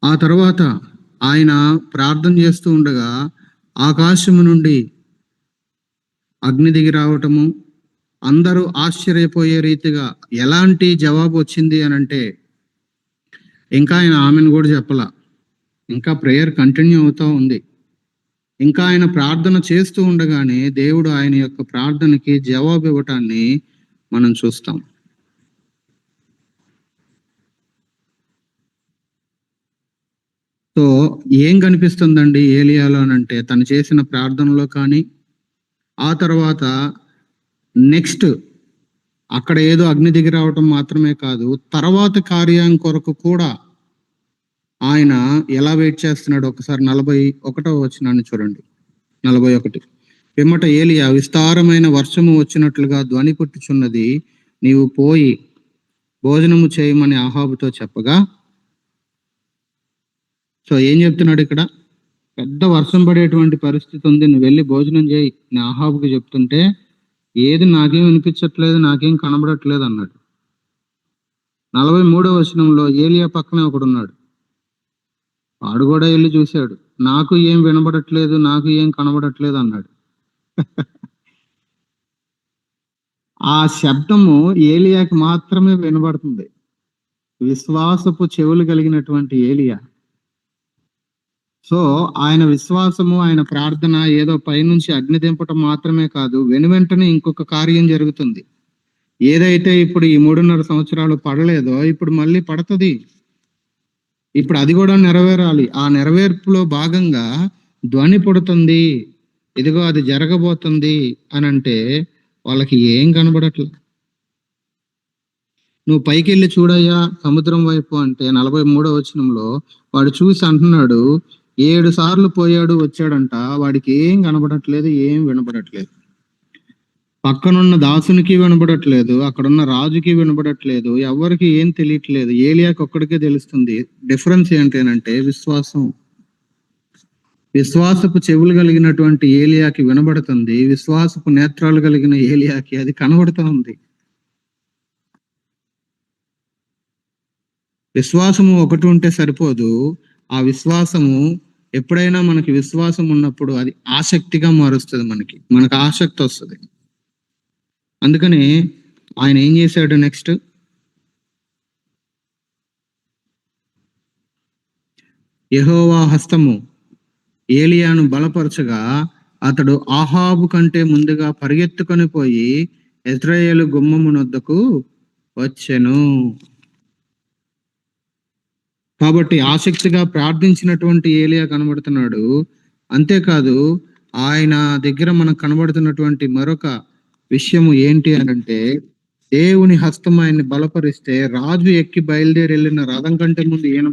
ఆ తర్వాత ఆయన ప్రార్థన చేస్తూ ఉండగా ఆకాశము నుండి అగ్ని దిగి రావటము, అందరూ ఆశ్చర్యపోయే రీతిగా ఎలాంటి జవాబు వచ్చింది అని అంటే, ఇంకా ఆయన ఆమెను కూడా చెప్పలా, ఇంకా ప్రేయర్ కంటిన్యూ అవుతూ ఉంది. ఇంకా ఆయన ప్రార్థన చేస్తూ ఉండగానే దేవుడు ఆయన యొక్క ప్రార్థనకి జవాబు ఇవ్వటాన్ని మనం చూస్తాం. సో ఏం కనిపిస్తుందండి ఏలియాలో అని అంటే, తను చేసిన ప్రార్థనలో కానీ, ఆ తర్వాత నెక్స్ట్ అక్కడ ఏదో అగ్ని దిగి రావటం మాత్రమే కాదు, తర్వాత కార్యం కొరకు కూడా ఆయన ఎలా వెయిట్ చేస్తున్నాడు. ఒకసారి 41వ వచనాన్ని చూడండి. 41. పిమ్మట ఏలియా, విస్తారమైన వర్షము వచ్చినట్లుగా ధ్వని పుట్టుచున్నది, నీవు పోయి భోజనము చేయమని ఆహాబుతో చెప్పగా. సో ఏం చెప్తున్నాడు ఇక్కడ? పెద్ద వర్షం పడేటువంటి పరిస్థితి ఉంది, నువ్వు వెళ్ళి భోజనం చేయి నేను ఆహాబుకి చెప్తుంటే, ఏది నాకేం వినిపించట్లేదు, నాకేం కనబడట్లేదు అన్నాడు. 43వ వచనంలో ఏలియా పక్కనే ఒకడున్నాడు, వాడు కూడా వెళ్ళి చూశాడు, నాకు ఏం వినబడట్లేదు, నాకు ఏం కనబడట్లేదు అన్నాడు. ఆ శబ్దము ఏలియాకి మాత్రమే వినబడుతుంది. విశ్వాసపు చెవులు కలిగినటువంటి ఏలియా. సో ఆయన విశ్వాసము, ఆయన ప్రార్థన ఏదో పైనుంచి అగ్ని దింపటం మాత్రమే కాదు, వెనువెంటనే ఇంకొక కార్యం జరుగుతుంది. ఏదైతే ఇప్పుడు ఈ 3.5 సంవత్సరాలు పడలేదో ఇప్పుడు మళ్ళీ పడుతుంది. ఇప్పుడు అది కూడా నెరవేరాలి. ఆ నెరవేర్పులో భాగంగా ధ్వని పుడుతుంది, ఇదిగో అది జరగబోతుంది అని అంటే వాళ్ళకి ఏం కనబడట్లేదు. నువ్వు పైకి వెళ్ళి చూడయ్యా సముద్రం వైపు అంటే 43వ వచనంలో వాడు చూసి అంటున్నాడు, 7 సార్లు పోయాడు వచ్చాడంట, వాడికి ఏం కనబడట్లేదు, ఏం వినబడట్లేదు. పక్కనున్న దాసునికి వినబడట్లేదు, అక్కడున్న రాజుకి వినబడట్లేదు, ఎవరికి ఏం తెలియట్లేదు. ఏలియాకి ఒక్కడికే తెలుస్తుంది. డిఫరెన్స్ ఏంటంటే విశ్వాసం. విశ్వాసపు చెవులు కలిగినటువంటి ఏలియాకి వినబడుతుంది, విశ్వాసపు నేత్రాలు కలిగిన ఏలియాకి అది కనబడుతూ ఉంది. విశ్వాసము ఒకటి ఉంటే సరిపోదు. ఆ విశ్వాసము ఎప్పుడైనా మనకి విశ్వాసం ఉన్నప్పుడు అది ఆసక్తిగా మారుస్తుంది. మనకు ఆసక్తి వస్తుంది. అందుకని ఆయన ఏం చేశాడు నెక్స్ట్? యెహోవా హస్తము ఏలియాను బలపరచగా అతడు ఆహాబు కంటే ముందుగా పరిగెత్తుకొని పోయి యెజ్రెయేలు గుమ్మమునొద్దకు వచ్చెను. కాబట్టి ఆసక్తిగా ప్రార్థించినటువంటి ఏలియా కనబడుతున్నాడు. అంతేకాదు ఆయన దగ్గర మనకు కనబడుతున్నటువంటి మరొక విషయము ఏంటి అని అంటే, దేవుని హస్తం ఆయన్ని బలపరిస్తే రాజు ఎక్కి బయలుదేరి వెళ్ళిన రథం కంటే ముందు ఈయన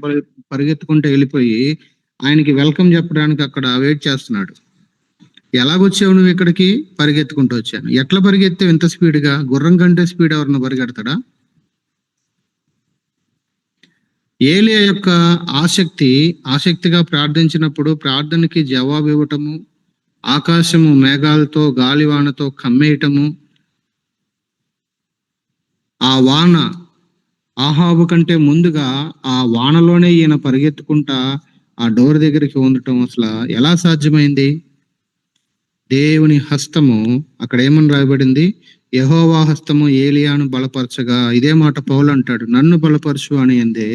పరిగెత్తుకుంటూ వెళ్ళిపోయి ఆయనకి వెల్కమ్ చెప్పడానికి అక్కడ వెయిట్ చేస్తున్నాడు. ఎలాగొచ్చావు నువ్వు ఇక్కడికి? పరిగెత్తుకుంటూ వచ్చాను. ఎట్లా పరిగెత్తావు ఇంత స్పీడ్గా? గుర్రం కంటే స్పీడ్ ఎవరిని పరిగెడతాడా? ఏలియా యొక్క ఆసక్తిగా ప్రార్థించినప్పుడు ప్రార్థనకి జవాబు ఇవ్వటము, ఆకాశము మేఘాలతో గాలివానతో కమ్మేయటము, ఆ వాన ఆహాబు కంటే ముందుగా ఆ వానలోనే ఈయన పరిగెత్తుకుంటా ఆ డోర్ దగ్గరికి ఉండటం అసలు ఎలా సాధ్యమైంది? దేవుని హస్తము, అక్కడ ఏమని రాయబడింది? యెహోవా హస్తము ఏలియాను బలపరచగా. ఇదే మాట పౌలు అంటాడు, నన్ను బలపరచు అని అందే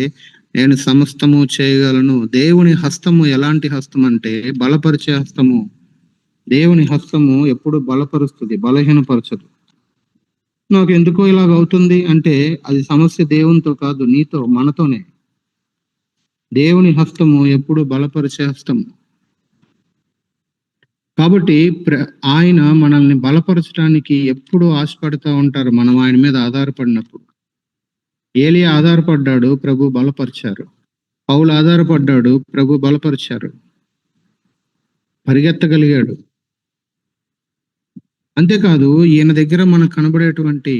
నేను సమస్తము చేయగలను. దేవుని హస్తము ఎలాంటి హస్తం అంటే బలపరిచే హస్తము. దేవుని హస్తము ఎప్పుడు బలపరుస్తుంది, బలహీనపరచదు. నాకు ఎందుకో ఇలాగ అవుతుంది అంటే అది సమస్య దేవునితో కాదు, నీతో, మనతోనే. దేవుని హస్తము ఎప్పుడు బలపరిచే హస్తము. కాబట్టి ఆయన మనల్ని బలపరచడానికి ఎప్పుడు ఆశపడుతూ ఉంటారు, మనం ఆయన మీద ఆధారపడినప్పుడు. ఏలియా ఆధారపడ్డాడు, ప్రభు బలపరిచారు. పౌలు ఆధారపడ్డాడు, ప్రభు బలపరిచారు. పరిగెత్తగలిగాడు. అంతేకాదు ఈయన దగ్గర మనకు కనబడేటువంటి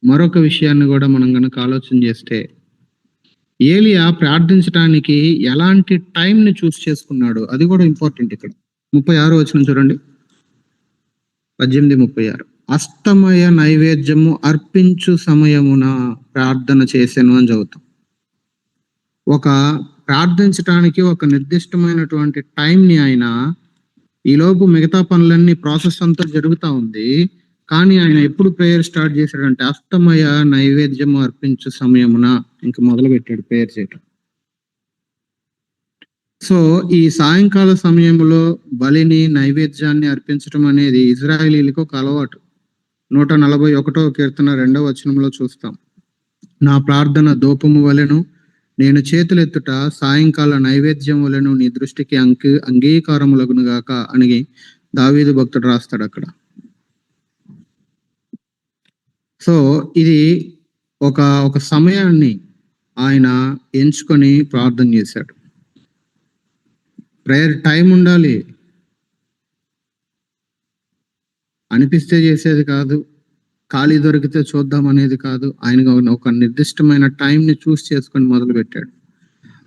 మరొక విషయాన్ని కూడా మనం గనక ఆలోచన చేస్తే, ఏలియా ప్రార్థించడానికి ఎలాంటి టైంని చూస్ చేసుకున్నాడు అది కూడా ఇంపార్టెంట్. ఇక్కడ 36 వచనం చూడండి, 18:36. అస్తమయ నైవేద్యము అర్పించు సమయమున ప్రార్థన చేశాను అని చదువుతాం. ఒక ప్రార్థించడానికి ఒక నిర్దిష్టమైనటువంటి టైంని ఆయన, ఈలోపు మిగతా పనులన్నీ ప్రాసెస్ అంతా జరుగుతూ ఉంది, కానీ ఆయన ఎప్పుడు ప్రేయర్ స్టార్ట్ చేశాడంటే అస్తమయ నైవేద్యము అర్పించు సమయమున ఇంకా మొదలు పెట్టాడు ప్రేయర్ చేయటం. సో ఈ సాయంకాల సమయంలో బలిని నైవేద్యాన్ని అర్పించడం అనేది ఇజ్రాయేలీలకు ఒక అలవాటు. 141వ కీర్తన 2వ వచనంలో చూస్తాం, నా ప్రార్థన ధూపము వలెను, నేను చేతులెత్తుట సాయంకాల నైవేద్యం వలెను నీ దృష్టికి అంగీకారములగును గాక అని దావీదు భక్తుడు రాస్తాడు అక్కడ. సో ఇది ఒక సమయాన్ని ఆయన ఎంచుకొని ప్రార్థన చేశాడు. ప్రేయర్ టైం ఉండాలి, అనిపిస్తే చేసేది కాదు, ఖాళీ దొరికితే చూద్దాం అనేది కాదు. ఆయన ఒక నిర్దిష్టమైన టైంని చూస్ చేసుకొని మొదలు పెట్టాడు.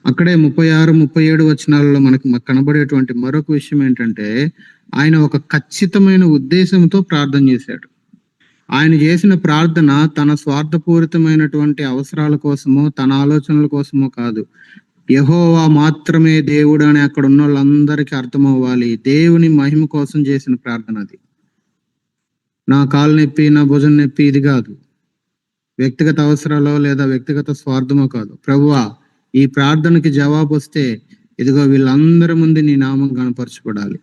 అక్కడే 36, 37 వచనాలలో మనకు కనబడేటువంటి మరొక విషయం ఏంటంటే, ఆయన ఒక ఖచ్చితమైన ఉద్దేశంతో ప్రార్థన చేశాడు. ఆయన చేసిన ప్రార్థన తన స్వార్థపూరితమైనటువంటి అవసరాల కోసమో తన ఆలోచనల కోసమో కాదు. యెహోవా మాత్రమే దేవుడు అని అక్కడ ఉన్న వాళ్ళందరికీ అర్థం అవ్వాలి. దేవుని మహిమ కోసం చేసిన ప్రార్థన అది. నా కాలు నొప్పి, నా భుజం నొప్పి ఇది కాదు, వ్యక్తిగత అవసరాలో లేదా వ్యక్తిగత స్వార్థమో కాదు. ప్రభువా, ఈ ప్రార్థనకి జవాబు వస్తే ఇదిగో వీళ్ళందరి ముందు నీ నామం కనపరచబడాలి,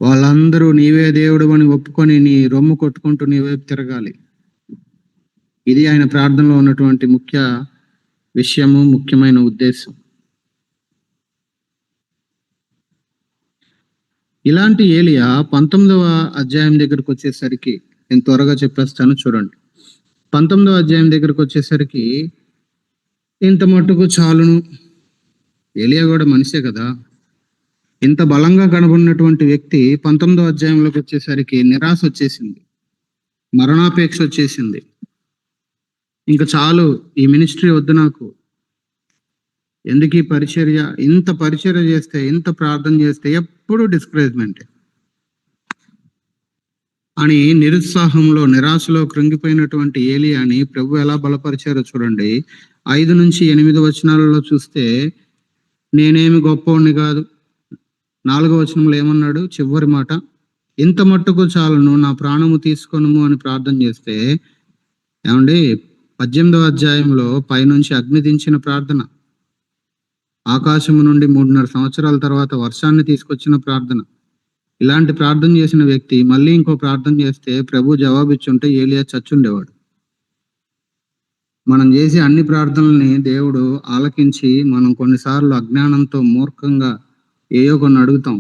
వాళ్ళందరూ నీవే దేవుడు అని ఒప్పుకొని నీ రొమ్ము కొట్టుకుంటూ నీ వైపు తిరగాలి. ఇది ఆయన ప్రార్థనలో ఉన్నటువంటి ముఖ్య విషయము, ముఖ్యమైన ఉద్దేశం. ఇలాంటి ఏలియా 19వ అధ్యాయం దగ్గరకు వచ్చేసరికి, నేను త్వరగా చెప్పేస్తాను చూడండి. 19వ అధ్యాయం దగ్గరకు వచ్చేసరికి ఇంత మట్టుకు చాలును, ఏలియా కూడా మనిషే కదా, ఇంత బలంగా కనబడినటువంటి వ్యక్తి 19వ అధ్యాయంలోకి వచ్చేసరికి నిరాశ వచ్చేసింది, మరణాపేక్ష వచ్చేసింది. ఇంకా చాలు, ఈ మినిస్ట్రీ వద్దు నాకు, ఎందుకు ఈ పరిచర్య, ఇంత పరిచర్య చేస్తే, ఇంత ప్రార్థన చేస్తే ఎప్పుడు డిస్కరేజ్మెంట్ అని నిరుత్సాహంలో నిరాశలో కృంగిపోయినటువంటి ఏలియాని ప్రభు ఎలా బలపరిచారో చూడండి. 5-8 వచనాలలో చూస్తే, నేనేమి గొప్పవాడిని కాదు. 4వ వచనంలో ఏమన్నాడు, చివరి మాట, ఇంత మట్టుకు చాలును, నా ప్రాణము తీసుకొనుము అని ప్రార్థన చేస్తే, ఏమండి 18వ అధ్యాయంలో పైనుంచి అగ్ని దించిన ప్రార్థన, ఆకాశము నుండి 3.5 సంవత్సరాల తర్వాత వర్షాన్ని తీసుకొచ్చిన ప్రార్థన, ఇలాంటి ప్రార్థన చేసిన వ్యక్తి మళ్ళీ ఇంకో ప్రార్థన చేస్తే ప్రభు జవాబిచ్చుంటే ఏలియా చచ్చుండేవాడు. మనం చేసే అన్ని ప్రార్థనల్ని దేవుడు ఆలకించి, మనం కొన్నిసార్లు అజ్ఞానంతో మూర్ఖంగా ఏయో కొన్ని అడుగుతాం.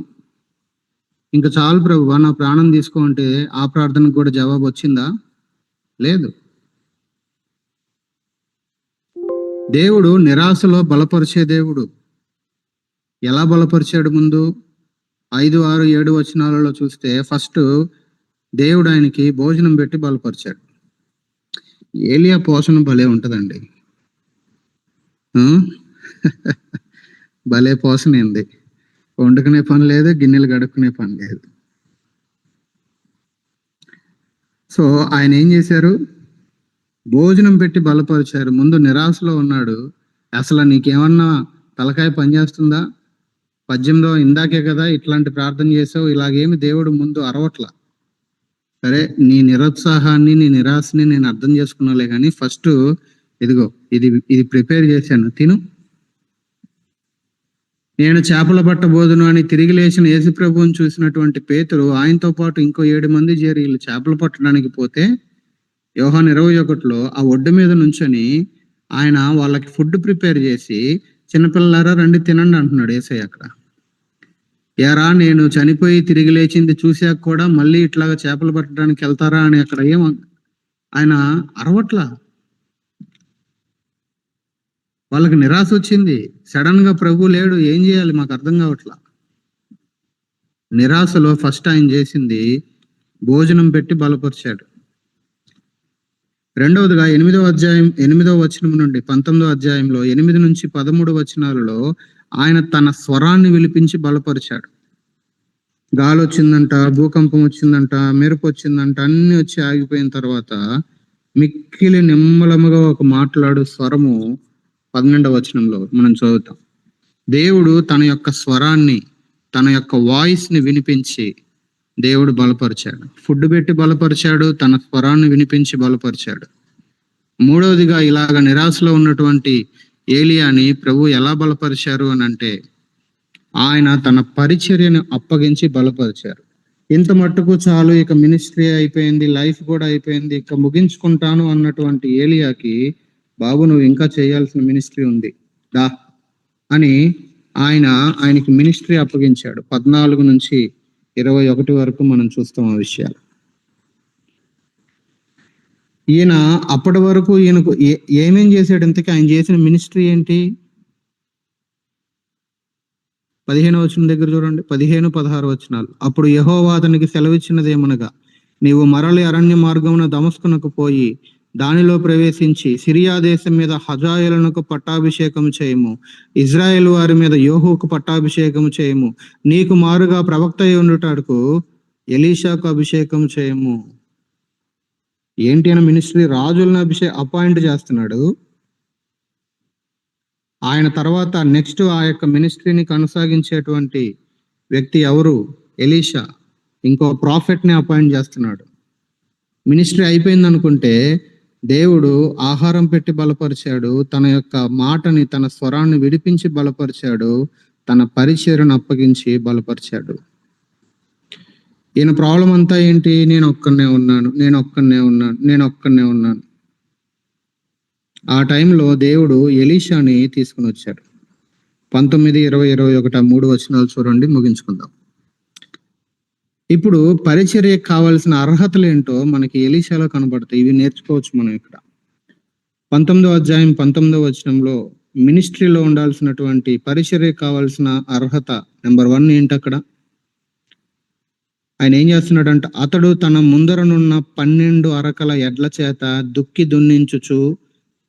ఇంకా చాలు ప్రభువా, నా ప్రాణం తీసుకో అంటే ఆ ప్రార్థనకు కూడా జవాబు వచ్చిందా? లేదు. దేవుడు నిరాశలో బలపరిచే దేవుడు. ఎలా బలపరిచాడు? ముందు 5, 6, 7 వచనాలలో చూస్తే ఫస్ట్ దేవుడు ఆయనకి భోజనం పెట్టి బలపరిచాడు. ఏలియా పోషణ భలే ఉంటదండి, భలే పోషణ ఏంది. వండుకునే పని లేదు, గిన్నెలు గడుక్కునే పని లేదు. సో ఆయన ఏం చేశారు? భోజనం పెట్టి బలపరిచారు. ముందు నిరాశలో ఉన్నాడు. అసలు నీకేమన్నా తలకాయ పనిచేస్తుందా? 18వ ఇందాకే కదా ఇట్లాంటి ప్రార్థన చేసావు, ఇలాగేమి దేవుడు ముందు అరవట్లా. సరే, నీ నిరుత్సాహాన్ని, నీ నిరాశని నేను అర్థం చేసుకున్నాలే, కానీ ఫస్ట్ ఇదిగో ఇది ప్రిపేర్ చేశాను, తిను. నేను చేపల పట్టబోదును అని తిరిగి లేచిన యేసుప్రభువుని చూసినటువంటి పేతురు, ఆయనతో పాటు ఇంకో 7 మంది చేరి వీళ్ళు చేపలు పట్టడానికి పోతే, యోహాను 21లో ఆ ఒడ్డు మీద నుంచొని ఆయన వాళ్ళకి ఫుడ్ ప్రిపేర్ చేసి, చిన్నపిల్లలారా రండి తినండి అంటున్నాడు యేసయ్య అక్కడ. యారా, నేను చనిపోయి తిరిగి లేచింది చూశాక కూడా మళ్ళీ ఇట్లాగా చేపలు పట్టడానికి వెళ్తారా అని అక్కడ ఆయన అరవట్లా. వాళ్ళకి నిరాశ వచ్చింది. సడన్ గా ప్రభు లేడు, ఏం చేయాలి మాకు అర్థం కావట్లా. నిరాశలో ఫస్ట్ ఆయన చేసింది భోజనం పెట్టి బలపరిచాడు. రెండవదిగా 8వ వచనం నుండి 19వ అధ్యాయంలో 8 నుంచి 13 వచనాలలో ఆయన తన స్వరాన్ని విలిపించి బలపరిచాడు. గాలి వచ్చిందంట, భూకంపం వచ్చిందంట, మెరుపు వచ్చిందంట, అన్ని వచ్చి ఆగిపోయిన తర్వాత మిక్కిలి నిమ్మలముగా ఒక మాట్లాడు స్వరము 12వ వచనంలో మనం చదువుతాం. దేవుడు తన యొక్క స్వరాన్ని, తన యొక్క వాయిస్ ని వినిపించి దేవుడు బలపరిచాడు. ఫుడ్ పెట్టి బలపరిచాడు, తన స్వరాన్ని వినిపించి బలపరిచాడు. మూడవదిగా ఇలాగ నిరాశలో ఉన్నటువంటి ఏలియాని ప్రభు ఎలా బలపరిచారు అని అంటే ఆయన తన పరిచర్యను అప్పగించి బలపరిచారు. ఇంత మట్టుకు చాలు, ఇక మినిస్ట్రీ అయిపోయింది, లైఫ్ కూడా అయిపోయింది, ఇక ముగించుకుంటాను అన్నటువంటి ఏలియాకి, బాబు నువ్వు ఇంకా చేయాల్సిన మినిస్ట్రీ ఉంది దా అని ఆయనకి మినిస్ట్రీ అప్పగించాడు. 14 నుంచి 21 వరకు మనం చూస్తాం ఆ విషయాలు. ఈయన అప్పటి వరకు ఈయనకు ఏమేం చేశాడు? ఇంతకీ ఆయన చేసిన మినిస్ట్రీ ఏంటి? 15వ వచనం దగ్గర చూడండి, 15, 16 వచనాలు. అప్పుడు యెహోవా అతనికి సెలవిచ్చినదేమనగా, నీవు మరలి అరణ్య మార్గమున దమస్కునకు పోయి దానిలో ప్రవేశించి సిరియా దేశం మీద హజాయేలునకు పట్టాభిషేకము చేయము, ఇజ్రాయేల్ వారి మీద యోహుకు పట్టాభిషేకము చేయము, నీకు మారుగా ప్రవక్త అయి ఉండుటకు ఎలీషాకు అభిషేకం చేయము. ఏంటి అని మినిస్ట్రీ? రాజులను అపాయింట్ చేస్తున్నాడు. ఆయన తర్వాత నెక్స్ట్ ఆ యొక్క మినిస్ట్రీని కొనసాగించేటువంటి వ్యక్తి ఎవరు? ఎలీషా. ఇంకో ప్రాఫెట్ ని అపాయింట్ చేస్తున్నాడు. మినిస్ట్రీ అయిపోయింది అనుకుంటే దేవుడు ఆహారం పెట్టి బలపరిచాడు, తన యొక్క మాటని, తన స్వరాన్ని విడిపించి బలపరిచాడు, తన పరిచర్యను అప్పగించి బలపరిచాడు. ఈయన ప్రాబ్లం అంతా ఏంటి? నేను ఒక్కనే ఉన్నాను. ఆ టైంలో దేవుడు ఎలీషాని తీసుకుని వచ్చాడు. 19, 20, 21 3 వచనాలు చూడండి, ముగించుకుందాం. ఇప్పుడు పరిచర్యకు కావాల్సిన అర్హతలు ఏంటో మనకి ఎలీషాలో కనబడతాయి. ఇవి నేర్చుకోవచ్చు మనం ఇక్కడ. 19వ అధ్యాయం 19వ వచనంలో మినిస్ట్రీలో ఉండాల్సినటువంటి పరిచర్యకు కావాల్సిన అర్హత నెంబర్ 1 ఏంటి? అక్కడ ఆయన ఏం చేస్తున్నాడంట? అతడు తన ముందరనున్న 12 అరకల ఎడ్ల చేత దుక్కి దున్నించుచు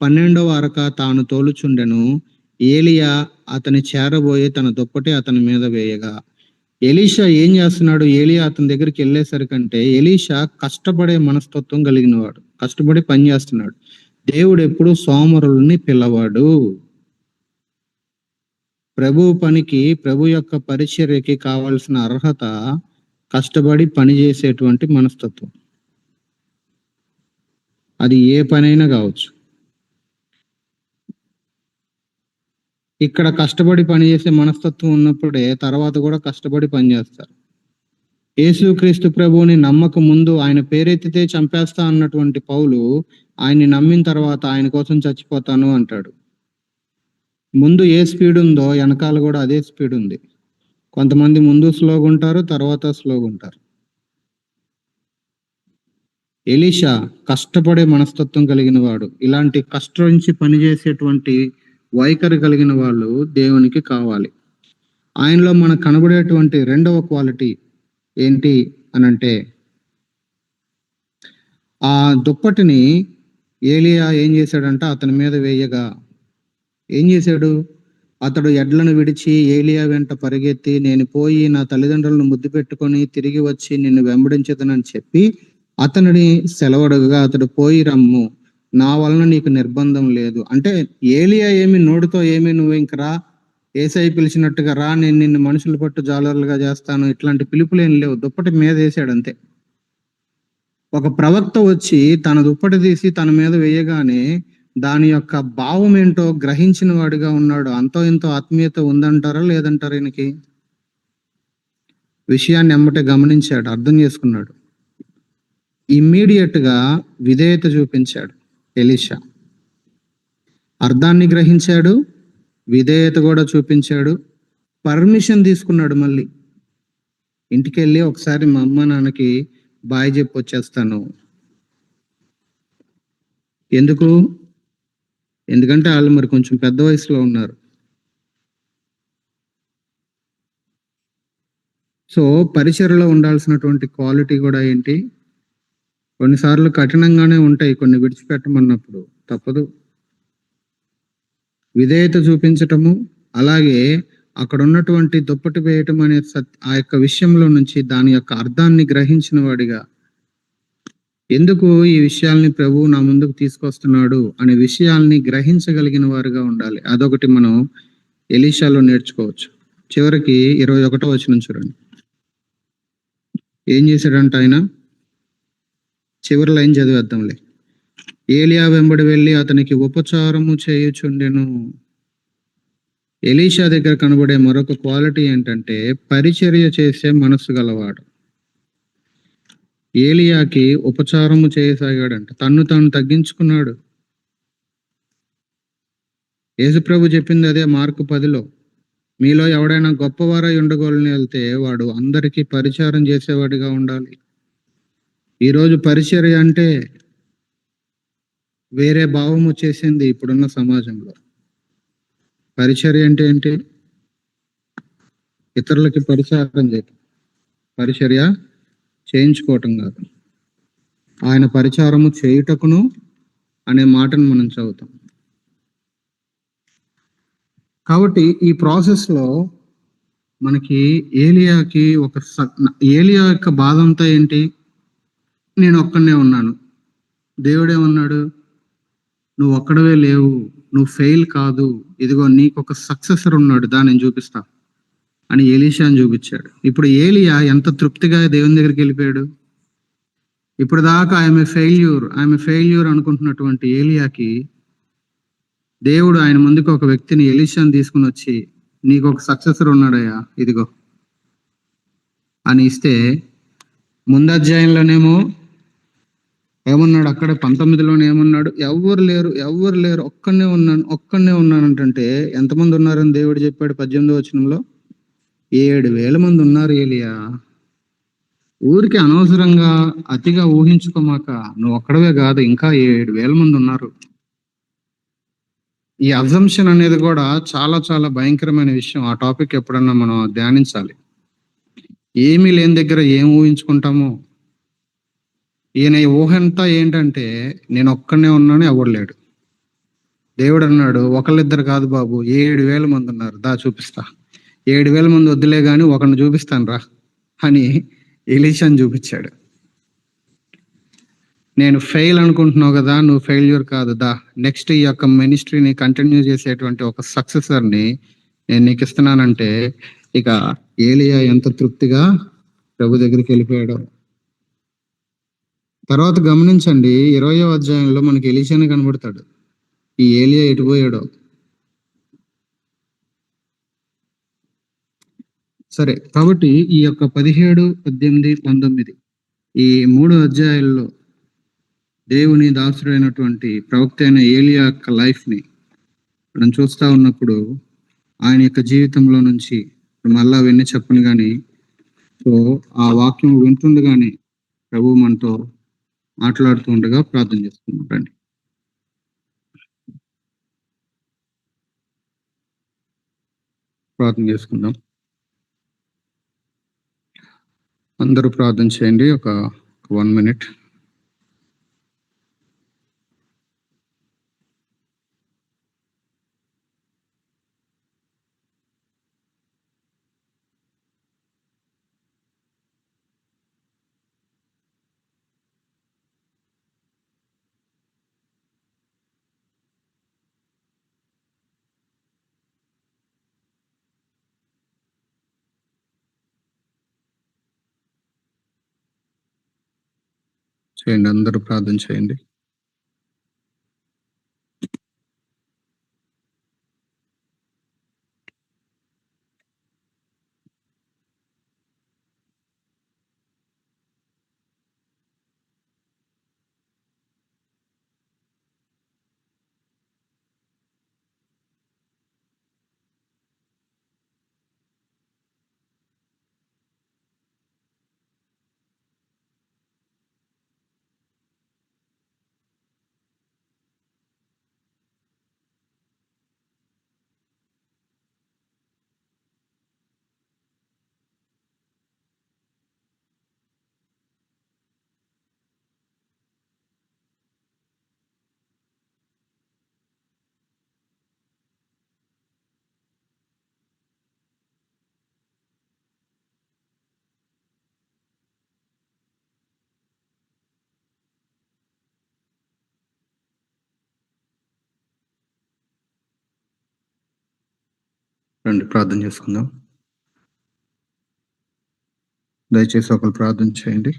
12వ అరక తాను తోలుచుండెను. ఏలియా అతని చేరబోయి తన దుప్పటి అతని మీద వేయగా. ఎలీషా ఏం చేస్తున్నాడు? ఏలియా అతని దగ్గరికి వెళ్ళేసరికంటే ఎలీషా కష్టపడే మనస్తత్వం కలిగిన వాడు, కష్టపడి పని చేస్తున్నాడు. దేవుడు ఎప్పుడు సోమరుల్ని పిల్లవాడు. ప్రభు పనికి, ప్రభు యొక్క పరిచర్యకి కావాల్సిన అర్హత కష్టపడి పని చేసేటువంటి మనస్తత్వం. అది ఏ పనైనా కావచ్చు. ఇక్కడ కష్టపడి పనిచేసే మనస్తత్వం ఉన్నప్పుడే తర్వాత కూడా కష్టపడి పనిచేస్తారు. యేసుక్రీస్తు ప్రభువుని నమ్మక ముందు ఆయన పేరెత్తితే చంపేస్తా అన్నటువంటి పౌలు ఆయన్ని నమ్మిన తర్వాత ఆయన కోసం చచ్చిపోతాను అంటాడు. ముందు ఏ స్పీడ్ ఉందో వెనకాల కూడా అదే స్పీడ్ ఉంది. కొంతమంది ముందు స్లోగా ఉంటారు, తర్వాత స్లోగా ఉంటారు. ఎలీషా కష్టపడే మనస్తత్వం కలిగిన వాడు. ఇలాంటి కష్టించి పనిచేసేటువంటి వైఖరి కలిగిన వాళ్ళు దేవునికి కావాలి. ఆయనలో మనకు కనబడేటువంటి రెండవ క్వాలిటీ ఏంటి అనంటే, ఆ దుప్పటిని ఏలియా ఏం చేశాడంట? అతని మీద వేయగా ఏం చేశాడు? అతడు ఎడ్లను విడిచి ఏలియా వెంట పరిగెత్తి, నేను పోయి నా తల్లిదండ్రులను ముద్దు పెట్టుకొని తిరిగి వచ్చి నిన్ను వెంబడించదనని చెప్పి అతనిని సెలవడగా, అతడు పోయి రమ్ము, నా వలన నీకు నిర్బంధం లేదు. అంటే ఏలియా ఏమి నోటితో ఏమి నువ్వు ఇంక రా, ఏసై పిలిచినట్టుగా రా, నేను నిన్ను మనుషులు పట్టు జాలరులుగా చేస్తాను, ఇట్లాంటి పిలుపులేం లేవు. దుప్పటి మీద వేసాడు అంతే. ఒక ప్రవక్త వచ్చి తన దుప్పటి తీసి తన మీద వేయగానే దాని యొక్క భావం ఏంటో గ్రహించిన వాడిగా ఉన్నాడు. అంతో ఇంతో ఆత్మీయత ఉందంటారా లేదంటారా? ఈయనకి విషయాన్ని ఎమ్మటే గమనించాడు, అర్థం చేసుకున్నాడు. ఇమ్మీడియట్ గా విధేయత చూపించాడు ఎలీషా. అర్థాన్ని గ్రహించాడు, విధేయత కూడా చూపించాడు, పర్మిషన్ తీసుకున్నాడు. మళ్ళీ ఇంటికి వెళ్ళి ఒకసారి మా అమ్మ నాన్నకి బాయ్ చెప్పి వచ్చేస్తాను. ఎందుకంటే వాళ్ళు మరి కొంచెం పెద్ద వయసులో ఉన్నారు. సో పరిచర్లో ఉండాల్సినటువంటి క్వాలిటీ కూడా ఏంటి? కొన్నిసార్లు కఠినంగానే ఉంటాయి, కొన్ని విడిచిపెట్టమన్నప్పుడు తప్పదు. విధేయత చూపించటము, అలాగే అక్కడ ఉన్నటువంటి దుప్పటి వేయటం అనే ఆ యొక్క విషయంలో నుంచి దాని యొక్క అర్థాన్ని గ్రహించిన వాడిగా, ఎందుకు ఈ విషయాల్ని ప్రభువు నా ముందుకు తీసుకొస్తున్నాడు అనే విషయాల్ని గ్రహించగలిగిన వారుగా ఉండాలి. అదొకటి మనం ఎలీషాలో నేర్చుకోవచ్చు. చివరికి 21వ వచనం చూడండి. ఏం చేశాడంట ఆయన? చివరి లైన్ చదివేద్దాంలే. ఏలియా వెంబడి వెళ్ళి అతనికి ఉపచారము చేయుచుండెను. ఎలీషా దగ్గర కనబడే మరొక క్వాలిటీ ఏంటంటే పరిచర్య చేసే మనస్సు గలవాడు. ఏలియాకి ఉపచారము చేయసాగాడంట, తన్ను తాను తగ్గించుకున్నాడు. యేసుప్రభు చెప్పింది అదే మార్కు 10లో, మీలో ఎవడైనా గొప్పవారై ఉండగోలని వెళ్తే వాడు అందరికీ పరిచారం చేసేవాడిగా ఉండాలి. ఈరోజు పరిచర్య అంటే వేరే భావం వచ్చేసింది ఇప్పుడున్న సమాజంలో. పరిచర్య అంటే ఏంటి? ఇతరులకి పరిచారం చేయటం, పరిచర్య చేయించుకోవటం కాదు. ఆయన పరిచారము చేయుటకును అనే మాటను మనం చదువుతాం. కాబట్టి ఈ ప్రాసెస్లో మనకి ఏలియాకి ఏలియా యొక్క బాధ అంతా ఏంటి? నేను ఒక్కనే ఉన్నాను. దేవుడేమన్నాడు? నువ్వు ఒక్కడవే లేవు, నువ్వు ఫెయిల్ కాదు, ఇదిగో నీకు ఒక సక్సెసర్ ఉన్నాడు, దాన్ని చూపిస్తా అని ఎలీషాని చూపించాడు. ఇప్పుడు ఏలియా ఎంత తృప్తిగా దేవుని దగ్గరికి వెళ్ళిపోయాడు. ఇప్పుడు దాకా ఆమె ఫెయిల్యూర్ అనుకుంటున్నటువంటి ఏలియాకి దేవుడు ఆయన ముందుకు ఒక వ్యక్తిని, ఎలీషాని తీసుకుని వచ్చి, నీకు ఒక సక్సెసర్ ఉన్నాడయ్యా, ఇదిగో అని ఇస్తే, ముందు అధ్యాయంలోనేమో ఏమన్నాడు? అక్కడ 19లోనే ఏమన్నాడు? ఎవ్వరు లేరు, ఒక్కనే ఉన్నాను అంటే ఎంతమంది ఉన్నారని దేవుడు చెప్పాడు 18వ వచనంలో? 7,000 మంది ఉన్నారు. ఏలియా, ఊరికి అనవసరంగా అతిగా ఊహించుకోమాక, నువ్వు ఒక్కడవే కాదు, ఇంకా 7,000 మంది ఉన్నారు. ఈ అజంప్షన్ అనేది కూడా చాలా చాలా భయంకరమైన విషయం. ఆ టాపిక్ ఎప్పుడన్నా మనం ధ్యానించాలి. ఏమీ లేని దగ్గర ఏం ఊహించుకుంటామో. ఈయన ఊహంతా ఏంటంటే నేను ఒక్కనే ఉన్నాను, ఎవడు లేడు. దేవుడు అన్నాడు, ఒకళ్ళిద్దరు కాదు బాబు, 7,000 మంది ఉన్నారు, దా చూపిస్తా. 7,000 మంది వద్దులే గాని ఒకరిని చూపిస్తాను రా అని ఎలీషాని చూపించాడు. నేను ఫెయిల్ అనుకుంటున్నావు కదా, నువ్వు ఫెయిల్యూర్ కాదు, దా నెక్స్ట్ ఈ యొక్క మినిస్ట్రీని కంటిన్యూ చేసేటువంటి ఒక సక్సెసర్ని నేను నీకు ఇస్తున్నానంటే, ఇక ఏలియా ఎంత తృప్తిగా ప్రభు దగ్గరికి వెళ్ళిపోయాడు. తర్వాత గమనించండి, 20వ అధ్యాయంలో మనకి ఎలీషాని కనబడతాడు. ఈ ఏలియా ఎటుపోయాడో. సరే, కాబట్టి ఈ యొక్క 17, 18, 19 ఈ 3 అధ్యాయాల్లో దేవుని దాసుడైనటువంటి ప్రవక్త అయిన ఏలియా యొక్క లైఫ్ ని మనం చూస్తా ఉన్నప్పుడు, ఆయన యొక్క జీవితంలో నుంచి మళ్ళా అవన్నీ చెప్పను కానీ, సో ఆ వాక్యం వింటుండగానే ప్రభు మనతో మాట్లాడుతూ ఉండగా ప్రార్థన చేసుకున్నాం. రండి. ప్రార్థన చేసుకుందాం. అందరూ ప్రార్థన చేయండి. ఒక 1 minute. చేయండి, అందరూ ప్రార్థన చేయండి. రండి ప్రార్థన చేసుకుందాం. దయచేసి ఒకరు ప్రార్థన చేయండి.